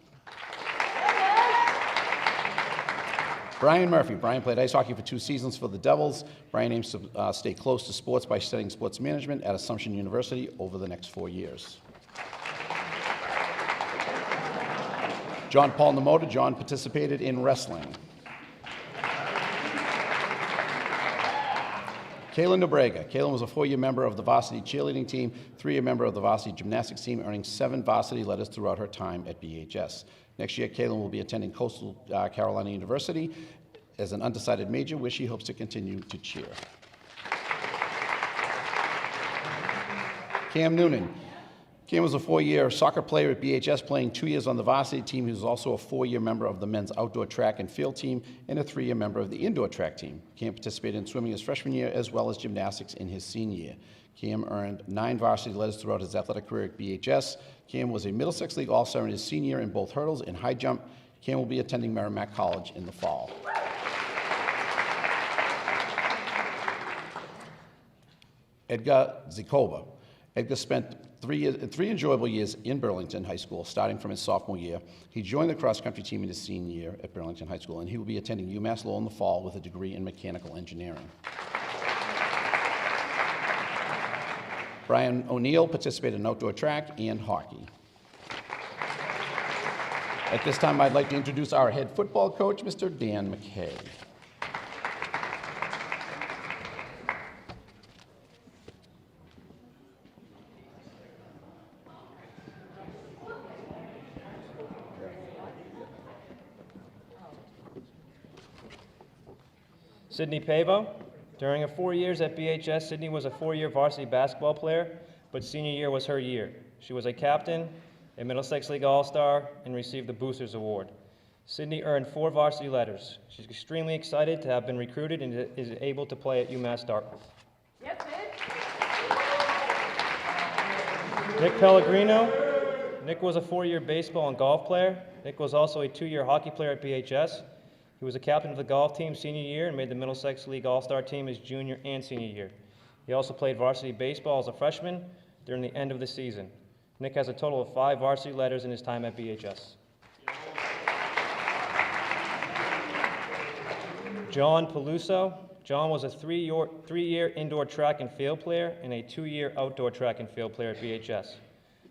Brian Murphy. Brian played ice hockey for 2 seasons for the Devils. Brian aims to stay close to sports by studying sports management at Assumption University over the next 4 years. John Paul Namoda. John participated in wrestling. Kaylin Nobrega. Kaylin was a 4-year member of the varsity cheerleading team, 3-year member of the varsity gymnastics team, earning 7 varsity letters throughout her time at BHS. Next year, Kaylin will be attending Coastal Carolina University as an undecided major, where she hopes to continue to cheer. Cam Noonan. Cam was a 4-year soccer player at BHS, playing 2 years on the varsity team. He was also a 4-year member of the men's outdoor track and field team and a 3-year member of the indoor track team. Cam participated in swimming his freshman year as well as gymnastics in his senior year. Cam earned 9 varsity letters throughout his athletic career at BHS. Cam was a Middlesex League All-Star in his senior year in both hurdles and high jump. Cam will be attending Merrimack College in the fall. Edgar Zikoba. Edgar spent 3 enjoyable years in Burlington High School, starting from his sophomore year. He joined the cross-country team in his senior year at Burlington High School, and he will be attending UMass Lowell in the fall with a degree in mechanical engineering. Brian O'Neill participated in outdoor track and hockey. At this time, I'd like to introduce our head football coach, Mr. Dan McKay. Sydney Pavo. During her 4 years at BHS, Sydney was a 4-year varsity basketball player, but senior year was her year. She was a captain, a Middlesex League All-Star, and received the Boosters Award. Sydney earned 4 varsity letters. She's extremely excited to have been recruited and is able to play at UMass Dartmouth. Yes, Nick Pellegrino. Nick was a 4-year baseball and golf player. Nick was also a 2-year hockey player at BHS. He was a captain of the golf team senior year and made the Middlesex League All-Star team his junior and senior year. He also played varsity baseball as a freshman during the end of the season. Nick has a total of 5 varsity letters in his time at BHS. John Peluso. John was a 3-year indoor track and field player and a 2-year outdoor track and field player at BHS.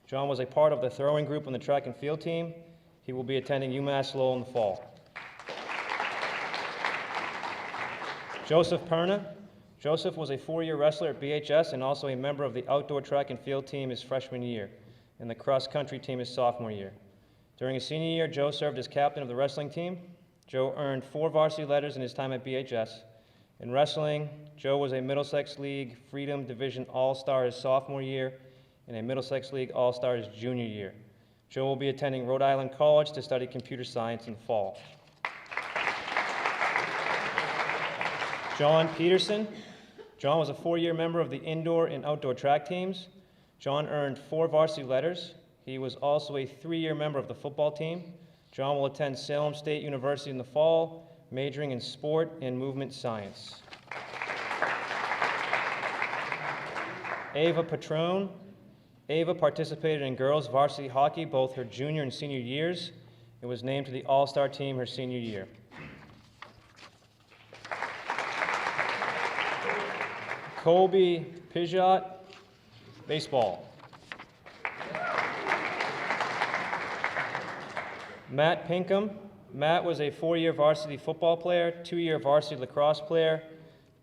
John was a part of the throwing group on the track and field team. He will be attending UMass Lowell in the fall. Joseph Perna. Joseph was a 4-year wrestler at BHS and also a member of the outdoor track and field team his freshman year and the cross-country team his sophomore year. During his senior year, Joe served as captain of the wrestling team. Joe earned 4 varsity letters in his time at BHS. In wrestling, Joe was a Middlesex League Freedom Division All-Star his sophomore year and a Middlesex League All-Star his junior year. Joe will be attending Rhode Island College to study computer science in the fall. John Peterson. John was a 4-year member of the indoor and outdoor track teams. John earned 4 varsity letters. He was also a 3-year member of the football team. John will attend Salem State University in the fall, majoring in sport and movement science. Ava Patrone. Ava participated in girls varsity hockey both her junior and senior years and was named to the All-Star team her senior year. Colby Pijot, baseball. Matt Pinkham. Matt was a 4-year varsity football player, 2-year varsity lacrosse player,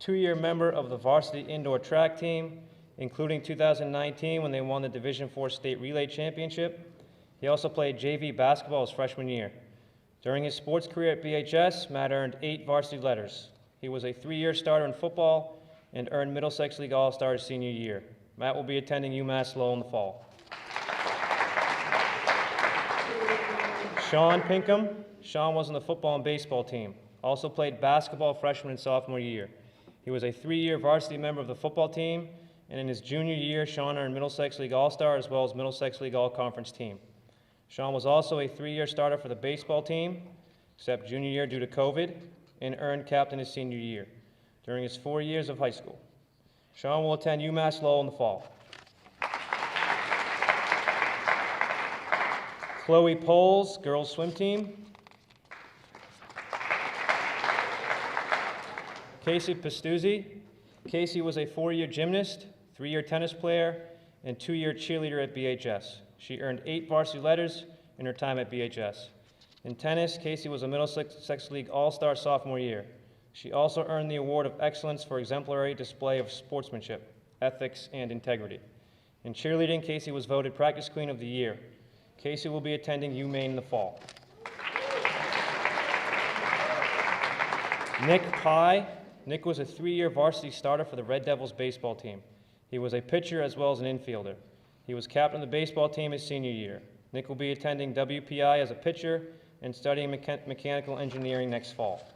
2-year member of the varsity indoor track team, including 2019 when they won the Division IV State Relay Championship. He also played JV basketball his freshman year. During his sports career at BHS, Matt earned 8 varsity letters. He was a 3-year starter in football and earned Middlesex League All-Star his senior year. Matt will be attending UMass Lowell in the fall. Sean Pinkham. Sean was on the football and baseball team. Also played basketball freshman and sophomore year. He was a 3-year varsity member of the football team, and in his junior year, Sean earned Middlesex League All-Star as well as Middlesex League All-Conference team. Sean was also a 3-year starter for the baseball team, except junior year due to COVID, and earned captain his senior year during his 4 years of high school. Sean will attend UMass Lowell in the fall. Chloe Poles, girls swim team. Casey Pastuzzi. Casey was a 4-year gymnast, 3-year tennis player, and 2-year cheerleader at BHS. She earned 8 varsity letters in her time at BHS. In tennis, Casey was a Middlesex League All-Star sophomore year. She also earned the Award of Excellence for exemplary display of sportsmanship, ethics, and integrity. In cheerleading, Casey was voted Practice Queen of the Year. Casey will be attending UMaine in the fall. Nick Pye. Nick was a 3-year varsity starter for the Red Devils baseball team. He was a pitcher as well as an infielder. He was captain of the baseball team his senior year. Nick will be attending WPI as a pitcher and studying mechanical engineering next fall.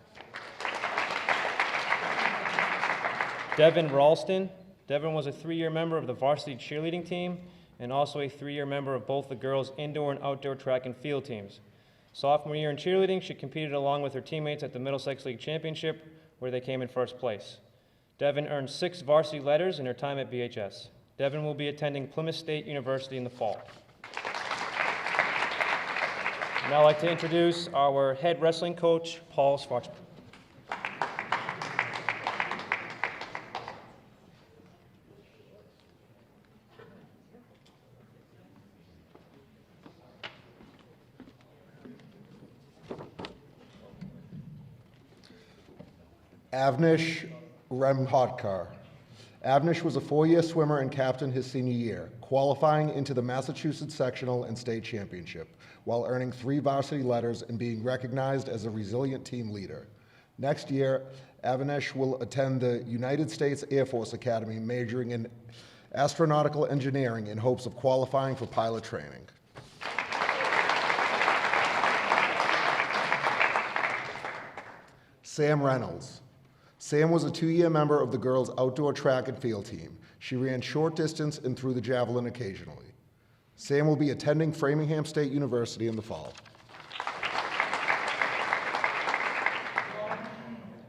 Devin RALSTON. Devin was a 3-year member of the varsity cheerleading team and also a 3-year member of both the girls' indoor and outdoor track and field teams. Sophomore year in cheerleading, she competed along with her teammates at the Middlesex League Championship, where they came in first place. Devin earned 6 varsity letters in her time at BHS. Devin will be attending Plymouth State University in the fall. Now I'd like to introduce our head wrestling coach, Paul Schwarzman. Avnish Remhodkar. Avnish was a 4-year swimmer and captain his senior year, qualifying into the Massachusetts sectional and state championship, while earning 3 varsity letters and being recognized as a resilient team leader. Next year, Avnish will attend the United States Air Force Academy, majoring in astronautical engineering in hopes of qualifying for pilot training. Sam Reynolds. Sam was a 2-year member of the girls' outdoor track and field team. She ran short distance and threw the javelin occasionally. Sam will be attending Framingham State University in the fall.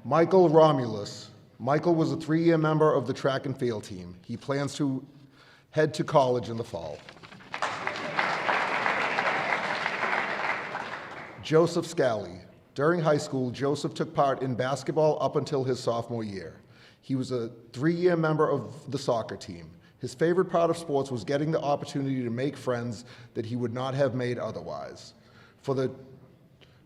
Michael Romulus. Michael was a 3-year member of the track and field team. He plans to head to college in the fall. Joseph SCALI. During high school, Joseph took part in basketball up until his sophomore year. He was a 3-year member of the soccer team. His favorite part of sports was getting the opportunity to make friends that he would not have made otherwise. For the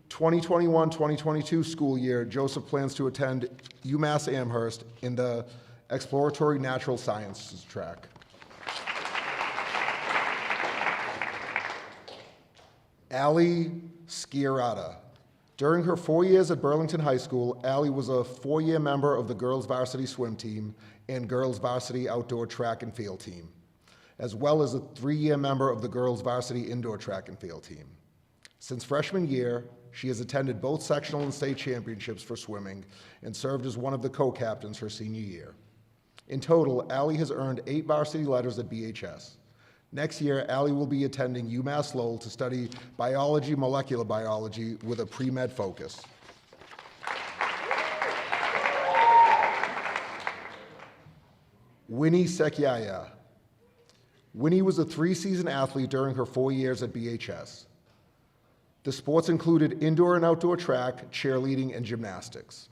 2021-2022 school year, Joseph plans to attend UMass Amherst in the exploratory natural sciences track. Ali Sciarrata. During her 4 years at Burlington High School, Allie was a 4-year member of the girls' varsity swim team and girls' varsity outdoor track and field team, as well as a 3-year member of the girls' varsity indoor track and field team. Since freshman year, she has attended both sectional and state championships for swimming and served as one of the co-captains her senior year. In total, Allie has earned 8 varsity letters at BHS. Next year, Allie will be attending UMass Lowell to study biology, molecular biology with a pre-med focus. Winnie Sekyaya. Winnie was a 3-season athlete during her 4 years at BHS. The sports included indoor and outdoor track, cheerleading, and gymnastics.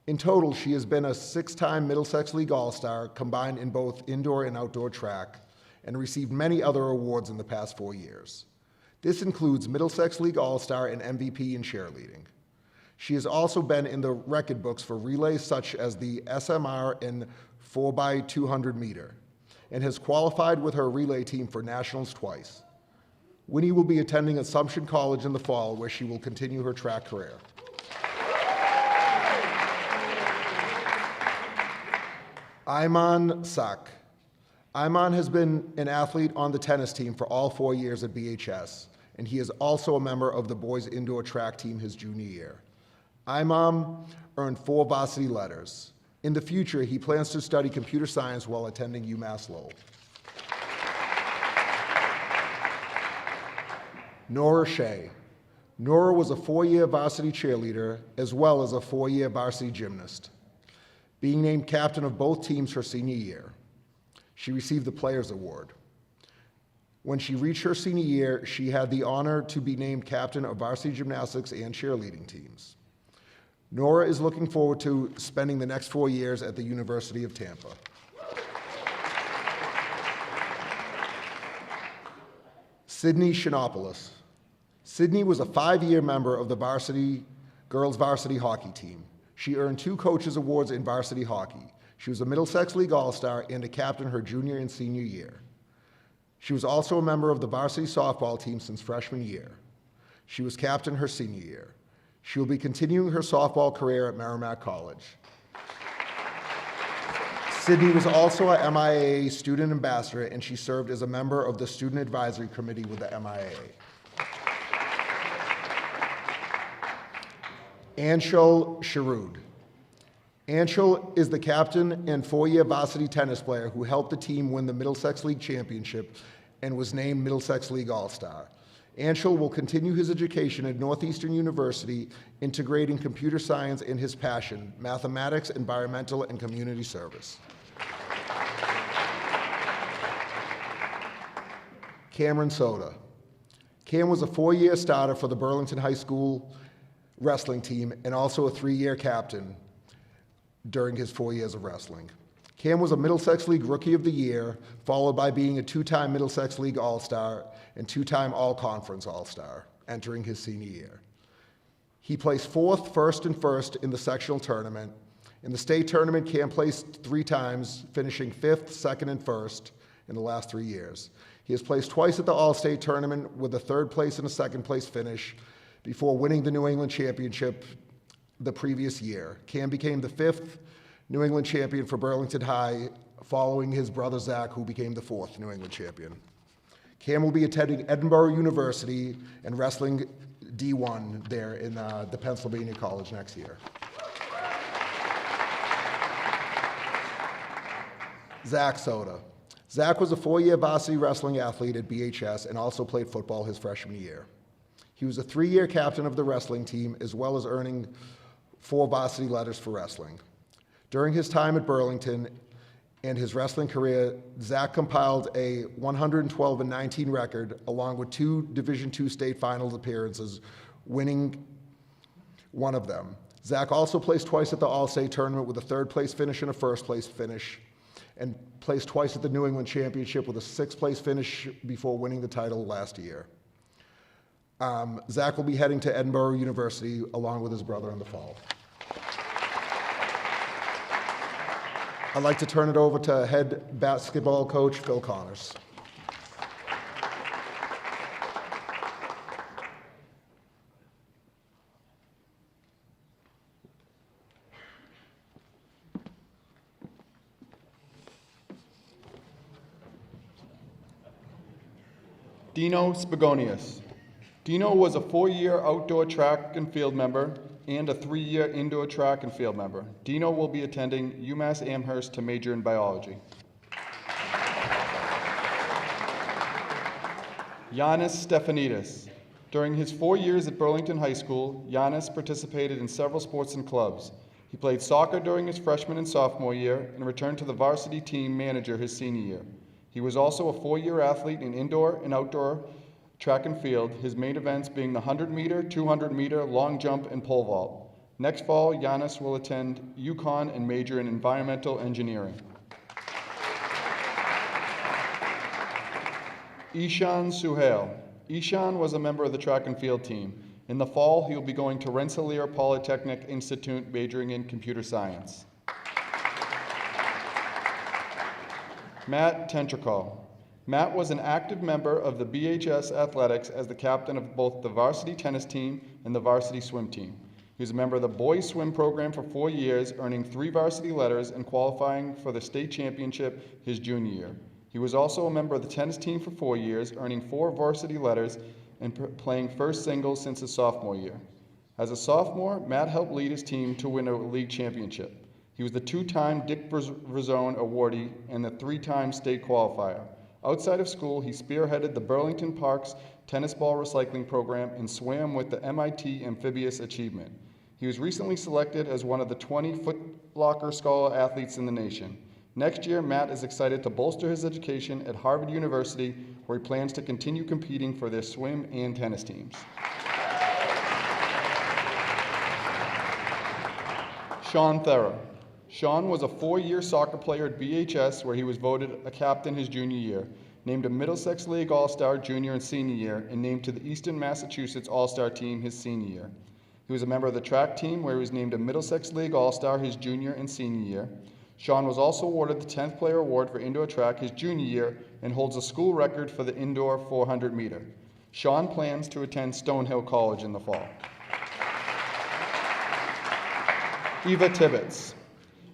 In total, she has been a 6-time Middlesex League All-Star, combined in both indoor and outdoor track, and received many other awards in the past 4 years. This includes Middlesex League All-Star and MVP in cheerleading. She has also been in the record books for relays such as the SMR and 4x200 meter, and has qualified with her relay team for nationals twice. Winnie will be attending Assumption College in the fall, where she will continue her track career. Ayman Sak. Ayman has been an athlete on the tennis team for all 4 years at BHS, and he is also a member of the boys indoor track team his junior year. Ayman earned 4 varsity letters. In the future, he plans to study computer science while attending UMass Lowell. Nora Shea. Nora was a 4-year varsity cheerleader as well as a 4-year varsity gymnast, being named captain of both teams her senior year. She received the Players Award. When she reached her senior year, she had the honor to be named captain of varsity gymnastics and cheerleading teams. Nora is looking forward to spending the next 4 years at the University of Tampa. Sydney SHINOPULOS. Sydney was a 5-year member of the girls varsity hockey team. She earned 2 coaches awards in varsity hockey. She was a Middlesex League All-Star and a captain her junior and senior year. She was also a member of the varsity softball team since freshman year. She was captain her senior year. She will be continuing her softball career at Merrimack College. Sydney was also a MIAA student ambassador, and she served as a member of the student advisory committee with the MIAA. Anshul Sharud. Anshul is the captain and 4-year varsity tennis player who helped the team win the Middlesex League Championship and was named Middlesex League All-Star. Anshul will continue his education at Northeastern University, integrating computer science and his passion, mathematics, environmental, and community service. Cameron Soda. Cam was a 4-year starter for the Burlington High School wrestling team and also a 3-year captain during his 4 years of wrestling. Cam was a Middlesex League Rookie of the Year, followed by being a 2-time Middlesex League All-Star and 2-time All-Conference All-Star, entering his senior year. He placed 4th, 1st, and 1st in the sectional tournament. In the state tournament, Cam placed 3 times, finishing 5th, 2nd, and 1st in the last 3 years. He has placed twice at the All-State tournament with a 3rd place and a 2nd place finish before winning the New England Championship the previous year. Cam became the 5th New England champion for Burlington High, following his brother Zach, who became the 4th New England champion. Cam will be attending Edinburgh University and wrestling D1 there in the Pennsylvania College next year. Zach Soda. Zach was a 4-year varsity wrestling athlete at BHS and also played football his freshman year. He was a 3-year captain of the wrestling team, as well as earning 4 varsity letters for wrestling. During his time at Burlington and his wrestling career, Zach compiled a 112-19 record, along with 2 Division II state finals appearances, winning one of them. Zach also placed twice at the All-State tournament with a 3rd place finish and a 1st place finish, and placed twice at the New England Championship with a 6th place finish before winning the title last year. Zach will be heading to Edinburgh University along with his brother in the fall. I'd like to turn it over to head basketball coach Phil Connors. Dino Spagonius. Dino was a 4-year outdoor track and field member and a 3-year indoor track and field member. Dino will be attending UMass Amherst to major in biology. Giannis Stefanidis. During his 4 years at Burlington High School, Giannis participated in several sports and clubs. He played soccer during his freshman and sophomore year and returned to the varsity team manager his senior year. He was also a 4-year athlete in indoor and outdoor track and field, his main events being the 100-meter, 200-meter, long jump, and pole vault. Next fall, Giannis will attend UConn and major in environmental engineering. Ishan Suhail. Ishan was a member of the track and field team. In the fall, he will be going to Rensselaer Polytechnic Institute majoring in computer science. Matt Tentricol. Matt was an active member of the BHS Athletics as the captain of both the varsity tennis team and the varsity swim team. He was a member of the boys swim program for 4 years, earning 3 varsity letters and qualifying for the state championship his junior year. He was also a member of the tennis team for 4 years, earning 4 varsity letters and playing first singles since his sophomore year. As a sophomore, Matt helped lead his team to win a league championship. He was the 2-time Dick Verzone awardee and the 3-time state qualifier. Outside of school, he spearheaded the Burlington Parks tennis ball recycling program and swam with the MIT Amphibious Achievement. He was recently selected as one of the 20 Foot Locker Scholar athletes in the nation. Next year, Matt is excited to bolster his education at Harvard University, where he plans to continue competing for their swim and tennis teams. Sean Thera. Sean was a 4-year soccer player at BHS, where he was voted a captain his junior year, named a Middlesex League All-Star junior and senior year, and named to the Eastern Massachusetts All-Star team his senior year. He was a member of the track team, where he was named a Middlesex League All-Star his junior and senior year. Sean was also awarded the 10th Player Award for indoor track his junior year and holds a school record for the indoor 400-meter. Sean plans to attend Stonehill College in the fall. Eva Tibbetts.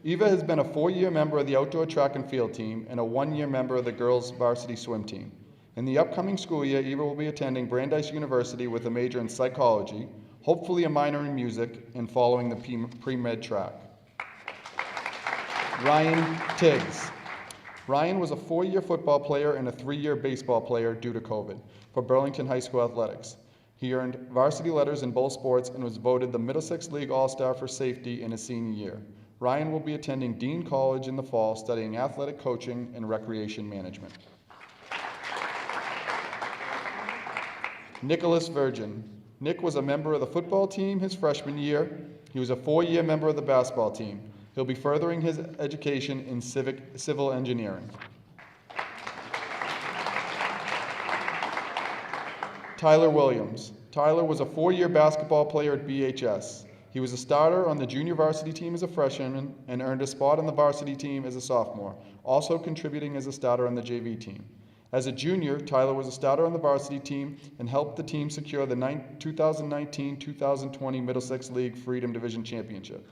Eva has been a 4-year member of the outdoor track and field team and a 1-year member of the girls varsity swim team. In the upcoming school year, Eva will be attending Brandeis University with a major in psychology, hopefully a minor in music, and following the pre-med track. Ryan Tiggs. Ryan was a 4-year football player and a 3-year baseball player due to COVID for Burlington High School Athletics. He earned varsity letters in both sports and was voted the Middlesex League All-Star for safety in his senior year. Ryan will be attending Dean College in the fall, studying athletic coaching and recreation management. Nicholas Virgin. Nick was a member of the football team his freshman year. He was a 4-year member of the basketball team. He'll be furthering his education in civil engineering. Tyler Williams. Tyler was a 4-year basketball player at BHS. He was a starter on the junior varsity team as a freshman and earned a spot on the varsity team as a sophomore, also contributing as a starter on the JV team. As a junior, Tyler was a starter on the varsity team and helped the team secure the 2019-2020 Middlesex League Freedom Division Championship.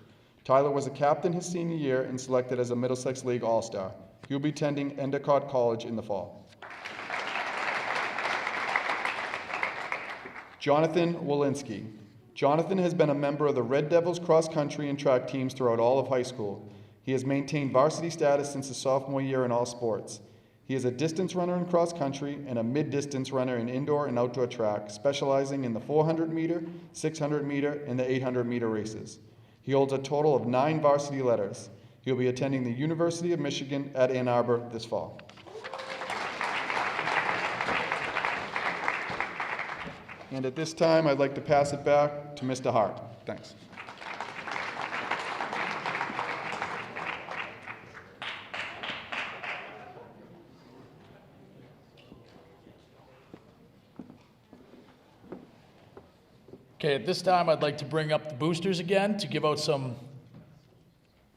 Tyler was a captain his senior year and selected as a Middlesex League All-Star. He will be attending Endicott College in the fall. Jonathan Walensky. Jonathan has been a member of the Red Devils cross country and track teams throughout all of high school. He has maintained varsity status since his sophomore year in all sports. He is a distance runner in cross country and a mid-distance runner in indoor and outdoor track, specializing in the 400-meter, 600-meter, and the 800-meter races. He holds a total of 9 varsity letters. He will be attending the University of Michigan at Ann Arbor this fall. And at this time, I'd like to pass it back to Mr. Hart. Thanks. Okay, at this time, I'd like to bring up the boosters again to give out some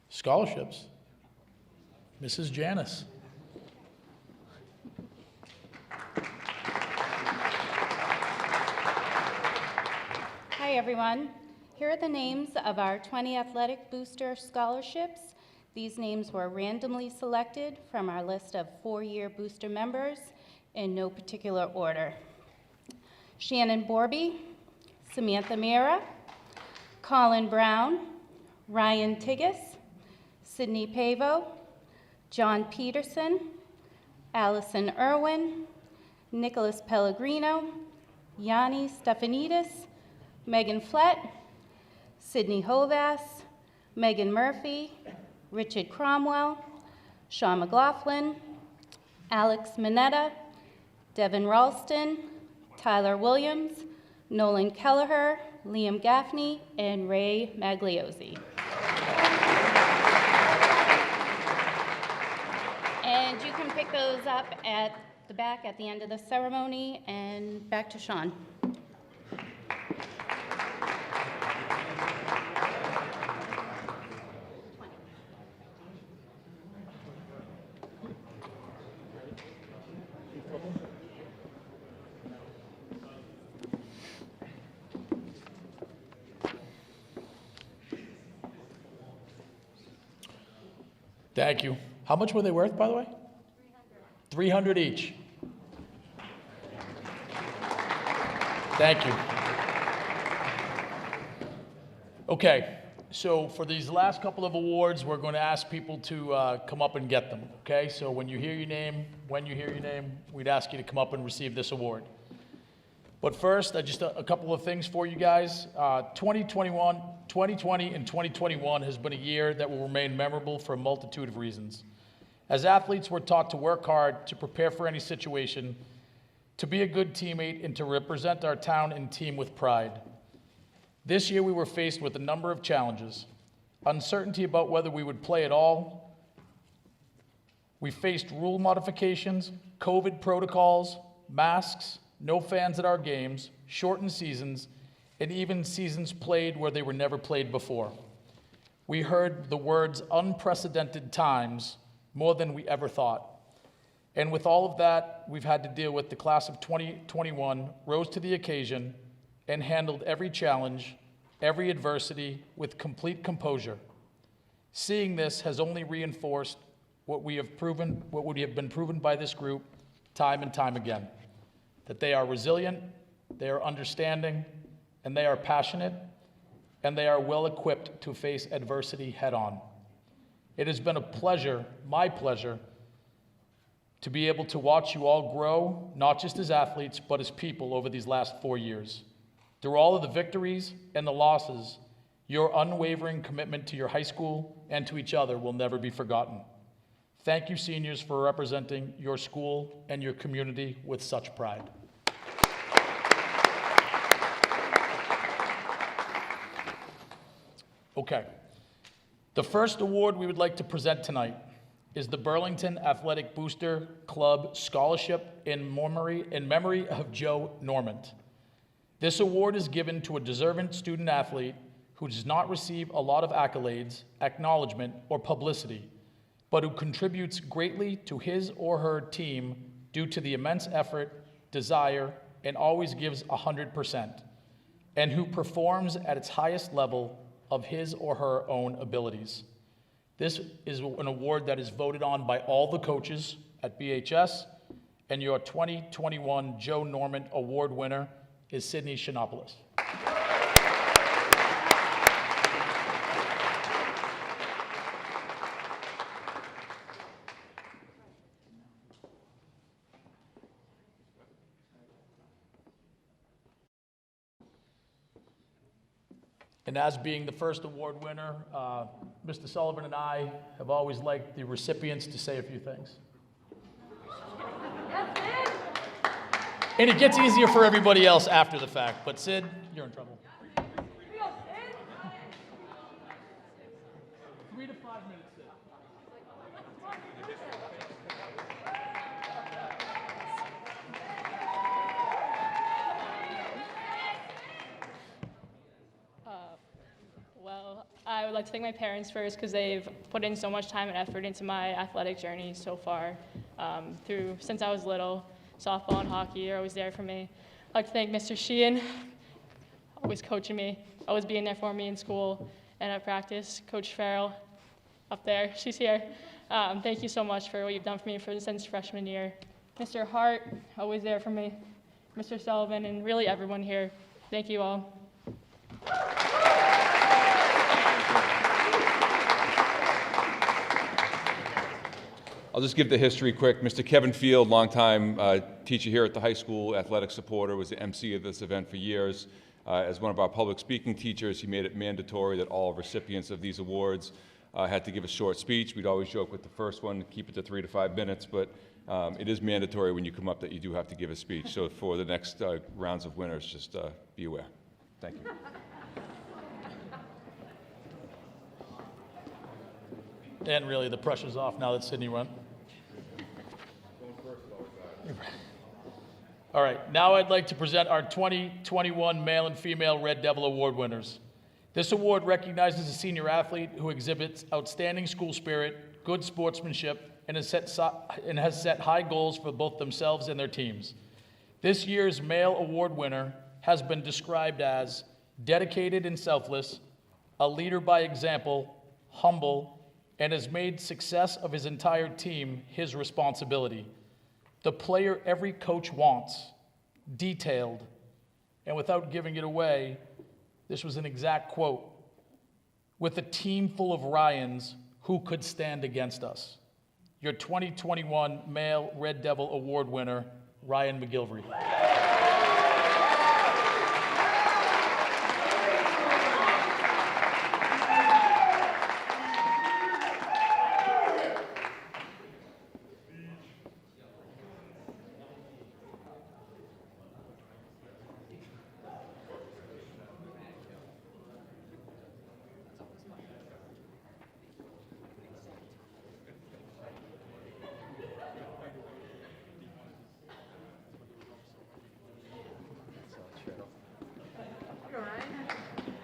scholarships. Mrs. Janice. Hi, everyone. Here are the names of our 20 athletic booster scholarships. These names were randomly selected from our list of 4-year booster members in no particular order. Shannon Borby, Samantha Mira, Colin Brown, Ryan Tigges, Sydney Pavo, John Peterson, Alison IRWIN, Nicholas Pellegrino, Yanni Stefanidis, Megan Flett, Sydney Hovass, Megan Murphy, Richard Cromwell, Sean McLaughlin, Alex Mineta, Devin RALSTON, Tyler Williams, Nolan Kelleher, Liam Gaffney, and Ray Magliozzi. And you can pick those up at the back at the end of the ceremony, and back to Sean. Thank you. How much were they worth, by the way? 300 each. Thank you. Okay, so for these last couple of awards, we're going to ask people to come up and get them, okay? So when you hear your name, we'd ask you to come up and receive this award. But first, just a couple of things for you guys. 2020 and 2021 has been a year that will remain memorable for a multitude of reasons. As athletes, we're taught to work hard, to prepare for any situation, to be a good teammate, and to represent our town and team with pride. This year, we were faced with a number of challenges. Uncertainty about whether we would play at all. We faced rule modifications, COVID protocols, masks, no fans at our games, shortened seasons, and even seasons played where they were never played before. We heard the words unprecedented times more than we ever thought. And with all of that, we've had to deal with the class of 2021 rose to the occasion and handled every challenge, every adversity with complete composure. Seeing this has only reinforced what would have been proven by this group time and time again, that they are resilient, they are understanding, and they are passionate, and they are well equipped to face adversity head on. It has been a pleasure, my pleasure, to be able to watch you all grow, not just as athletes, but as people over these last 4 years. Through all of the victories and the losses, your unwavering commitment to your high school and to each other will never be forgotten. Thank you, seniors, for representing your school and your community with such pride. Okay. The first award we would like to present tonight is the Burlington Athletic Booster Club Scholarship in memory of Joe Normant. This award is given to a deserving student athlete who does not receive a lot of accolades, acknowledgement, or publicity, but who contributes greatly to his or her team due to the immense effort, desire, and always gives 100%, and who performs at its highest level of his or her own abilities. This is an award that is voted on by all the coaches at BHS, and your 2021 Joe Normant Award winner is Sydney SHINOPULOS. And as being the first award winner, Mr. Sullivan and I have always liked the recipients to say a few things. And it gets easier for everybody else after the fact, but Sid, you're in trouble. 3 to 5 minutes, Sid. Well, I would like to thank my parents first because they've put in so much time and effort into my athletic journey so far. Since I was little, softball and hockey are always there for me. I'd like to thank Mr. Sheehan, always coaching me, always being there for me in school and at practice. Coach Farrell, up there, she's here. Thank you so much for what you've done for me since freshman year. Mr. Hart, always there for me. Mr. Sullivan, and really everyone here. Thank you all. I'll just give the history quick. Mr. Kevin Field, longtime teacher here at the high school, athletic supporter, was the MC of this event for years. As one of our public speaking teachers, he made it mandatory that all recipients of these awards had to give a short speech. We'd always joke with the first one, keep it to 3 to 5 minutes, but It is mandatory when you come up that you do have to give a speech. So for the next rounds of winners, just be aware. Thank you. And really, the pressure's off now that Sydney won. All right, now I'd like to present our 2021 Male and Female Red Devil Award winners. This award recognizes a senior athlete who exhibits outstanding school spirit, good sportsmanship, and has set high goals for both themselves and their teams. This year's male award winner has been described as dedicated and selfless, a leader by example, humble, and has made success of his entire team his responsibility. The player every coach wants, detailed, and without giving it away, this was an exact quote. With a team full of Ryans, who could stand against us? Your 2021 Male Red Devil Award winner, Ryan McGilvery.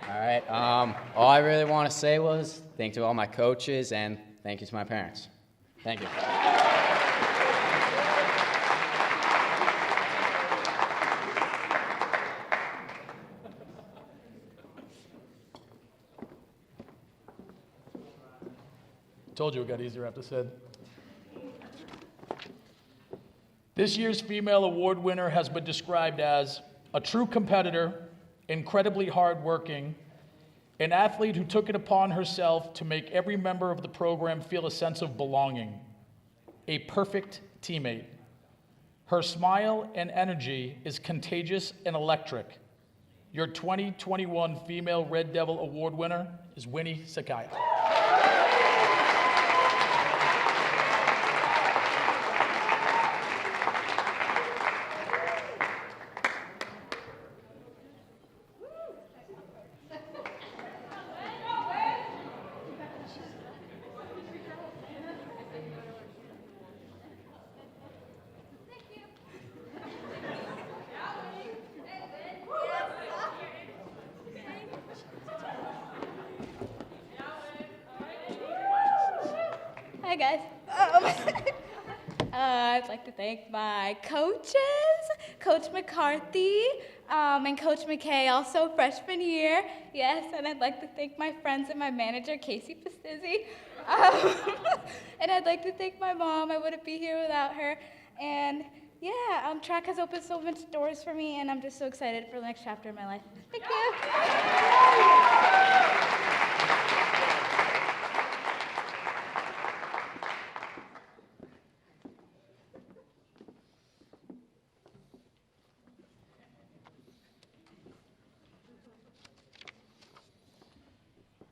All right. All I really want to say was thank you to all my coaches and thank you to my parents. Thank you. Told you it got easier after said. This year's female award winner has been described as a true competitor, incredibly hardworking, an athlete who took it upon herself to make every member of the program feel a sense of belonging, a perfect teammate. Her smile and energy is contagious and electric. Your 2021 Female Red Devil Award winner is Winnie Sakaya. Hi guys. I'd like to thank my coaches, Coach McCarthy and Coach McKay, also freshman year. Yes, and I'd like to thank my friends and my manager, Casey Pastizzi. And I'd like to thank my mom. I wouldn't be here without her. And yeah, track has opened so much doors for me, and I'm just so excited for the next chapter of my life. Thank you.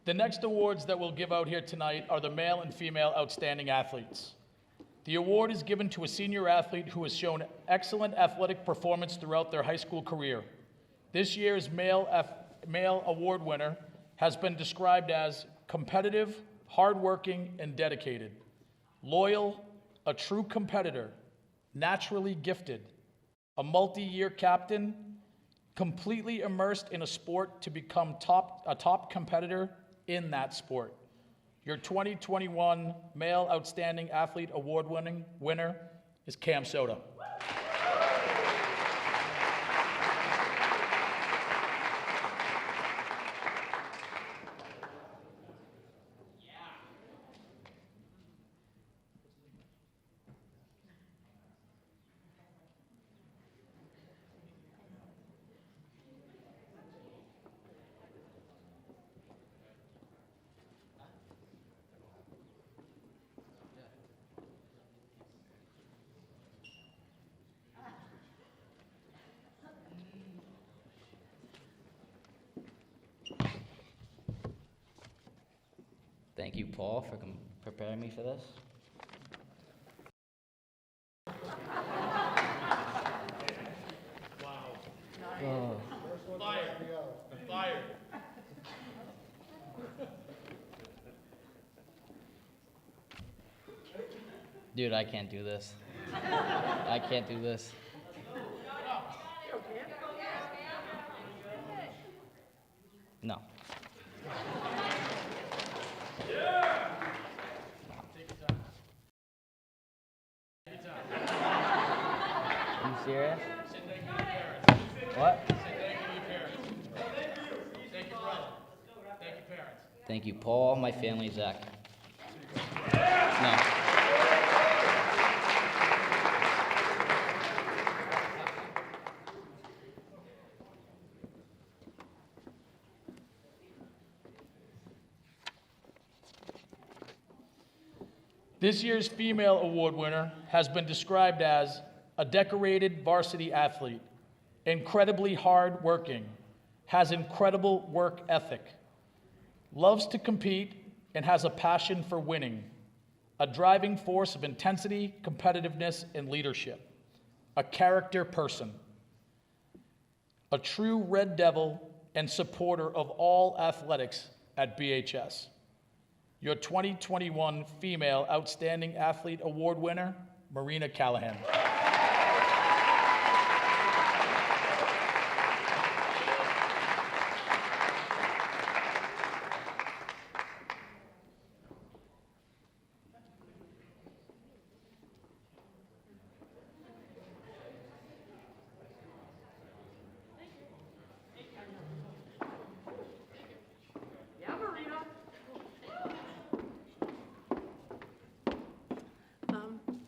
The next awards that we'll give out here tonight are the male and female outstanding athletes. The award is given to a senior athlete who has shown excellent athletic performance throughout their high school career. This year's male award winner has been described as competitive, hardworking, and dedicated, loyal, a true competitor, naturally gifted, a multi-year captain, completely immersed in a sport to become a top competitor in that sport. Your 2021 Male Outstanding Athlete Award winner is Cam Soda. Thank you, Paul, for preparing me for this. Fired. Dude, I can't do this. I can't do this. No. Are you serious? What? Thank you, Paul, my family, Zach. No. This year's female award winner has been described as a decorated varsity athlete, incredibly hard-working, has incredible work ethic, loves to compete, and has a passion for winning, a driving force of intensity, competitiveness, and leadership, a character person, a true Red Devil and supporter of all athletics at BHS. Your 2021 Female Outstanding Athlete Award winner, Marina CALLAHAN.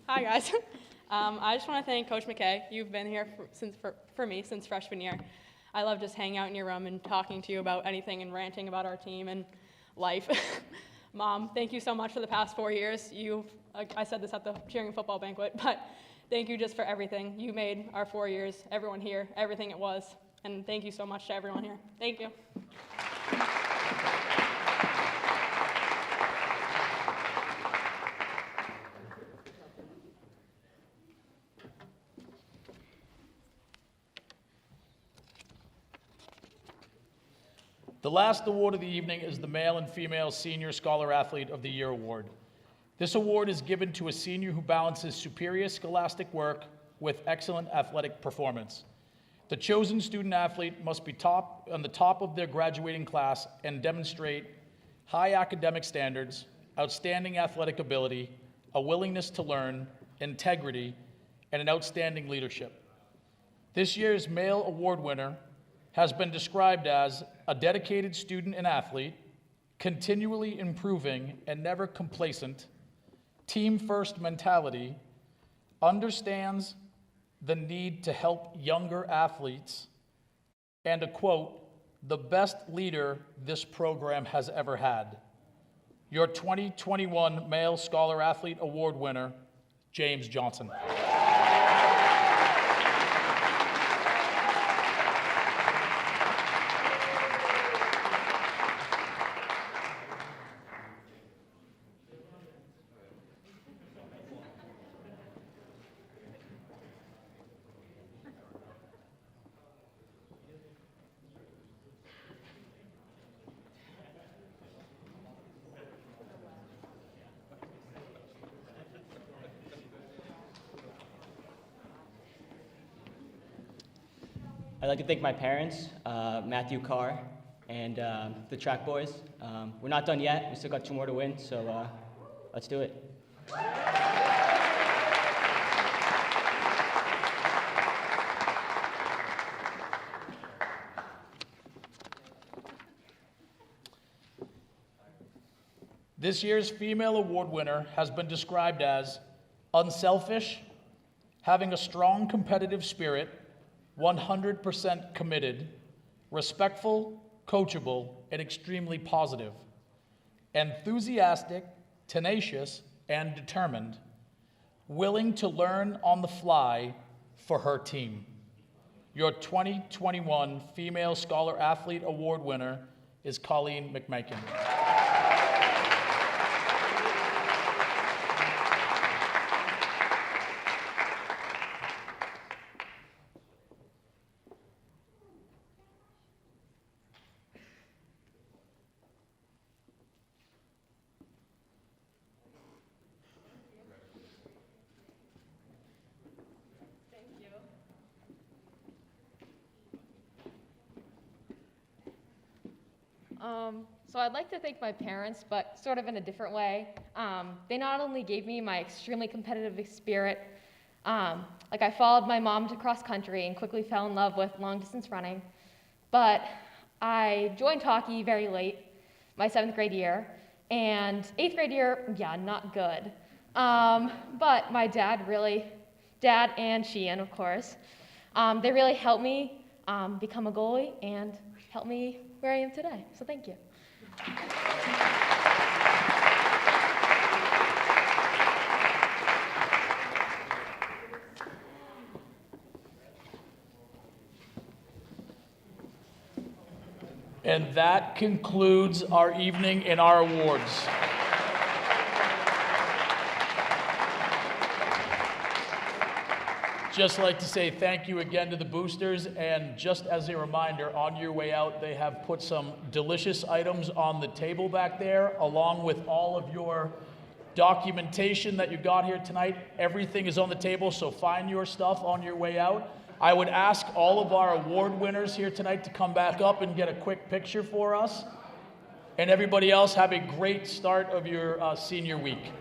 Hi guys. I just want to thank Coach McKay. You've been here for me since freshman year. I love just hanging out in your room and talking to you about anything and ranting about our team and life. Mom, thank you so much for the past 4 years. I said this at the cheering football banquet, but thank you just for everything. You made our 4 years, everyone here, everything it was. And thank you so much to everyone here. Thank you. The last award of the evening is the Male and Female Senior Scholar Athlete of the Year Award. This award is given to a senior who balances superior scholastic work with excellent athletic performance. The chosen student athlete must be on the top of their graduating class and demonstrate high academic standards, outstanding athletic ability, a willingness to learn, integrity, and an outstanding leadership. This year's male award winner has been described as a dedicated student and athlete, continually improving and never complacent, team-first mentality, understands the need to help younger athletes, and a quote, the best leader this program has ever had. Your 2021 Male Scholar Athlete Award winner, James Johnson. I'd like to thank my parents, Matthew Carr, and the track boys. We're not done yet. We still got 2 more to win, so let's do it. This year's female award winner has been described as unselfish, having a strong competitive spirit, 100% committed, respectful, coachable, and extremely positive, enthusiastic, tenacious, and determined, willing to learn on the fly for her team. Your 2021 Female Scholar Athlete Award winner is Colleen McMakin. So I'd like to thank my parents, but sort of in a different way. They not only gave me my extremely competitive spirit, like I followed my mom to cross country and quickly fell in love with long distance running, but I joined hockey very late, my 7th grade year, and 8th grade year, yeah, not good. But my dad and Sheehan, of course, they really helped me become a goalie and helped me where I am today, so thank you. And that concludes our evening and our awards. Just like to say thank you again to the boosters, and just as a reminder, on your way out, they have put some delicious items on the table back there, along with all of your documentation that you got here tonight. Everything is on the table, so find your stuff on your way out. I would ask all of our award winners here tonight to come back up and get a quick picture for us. And everybody else, have a great start of your senior week.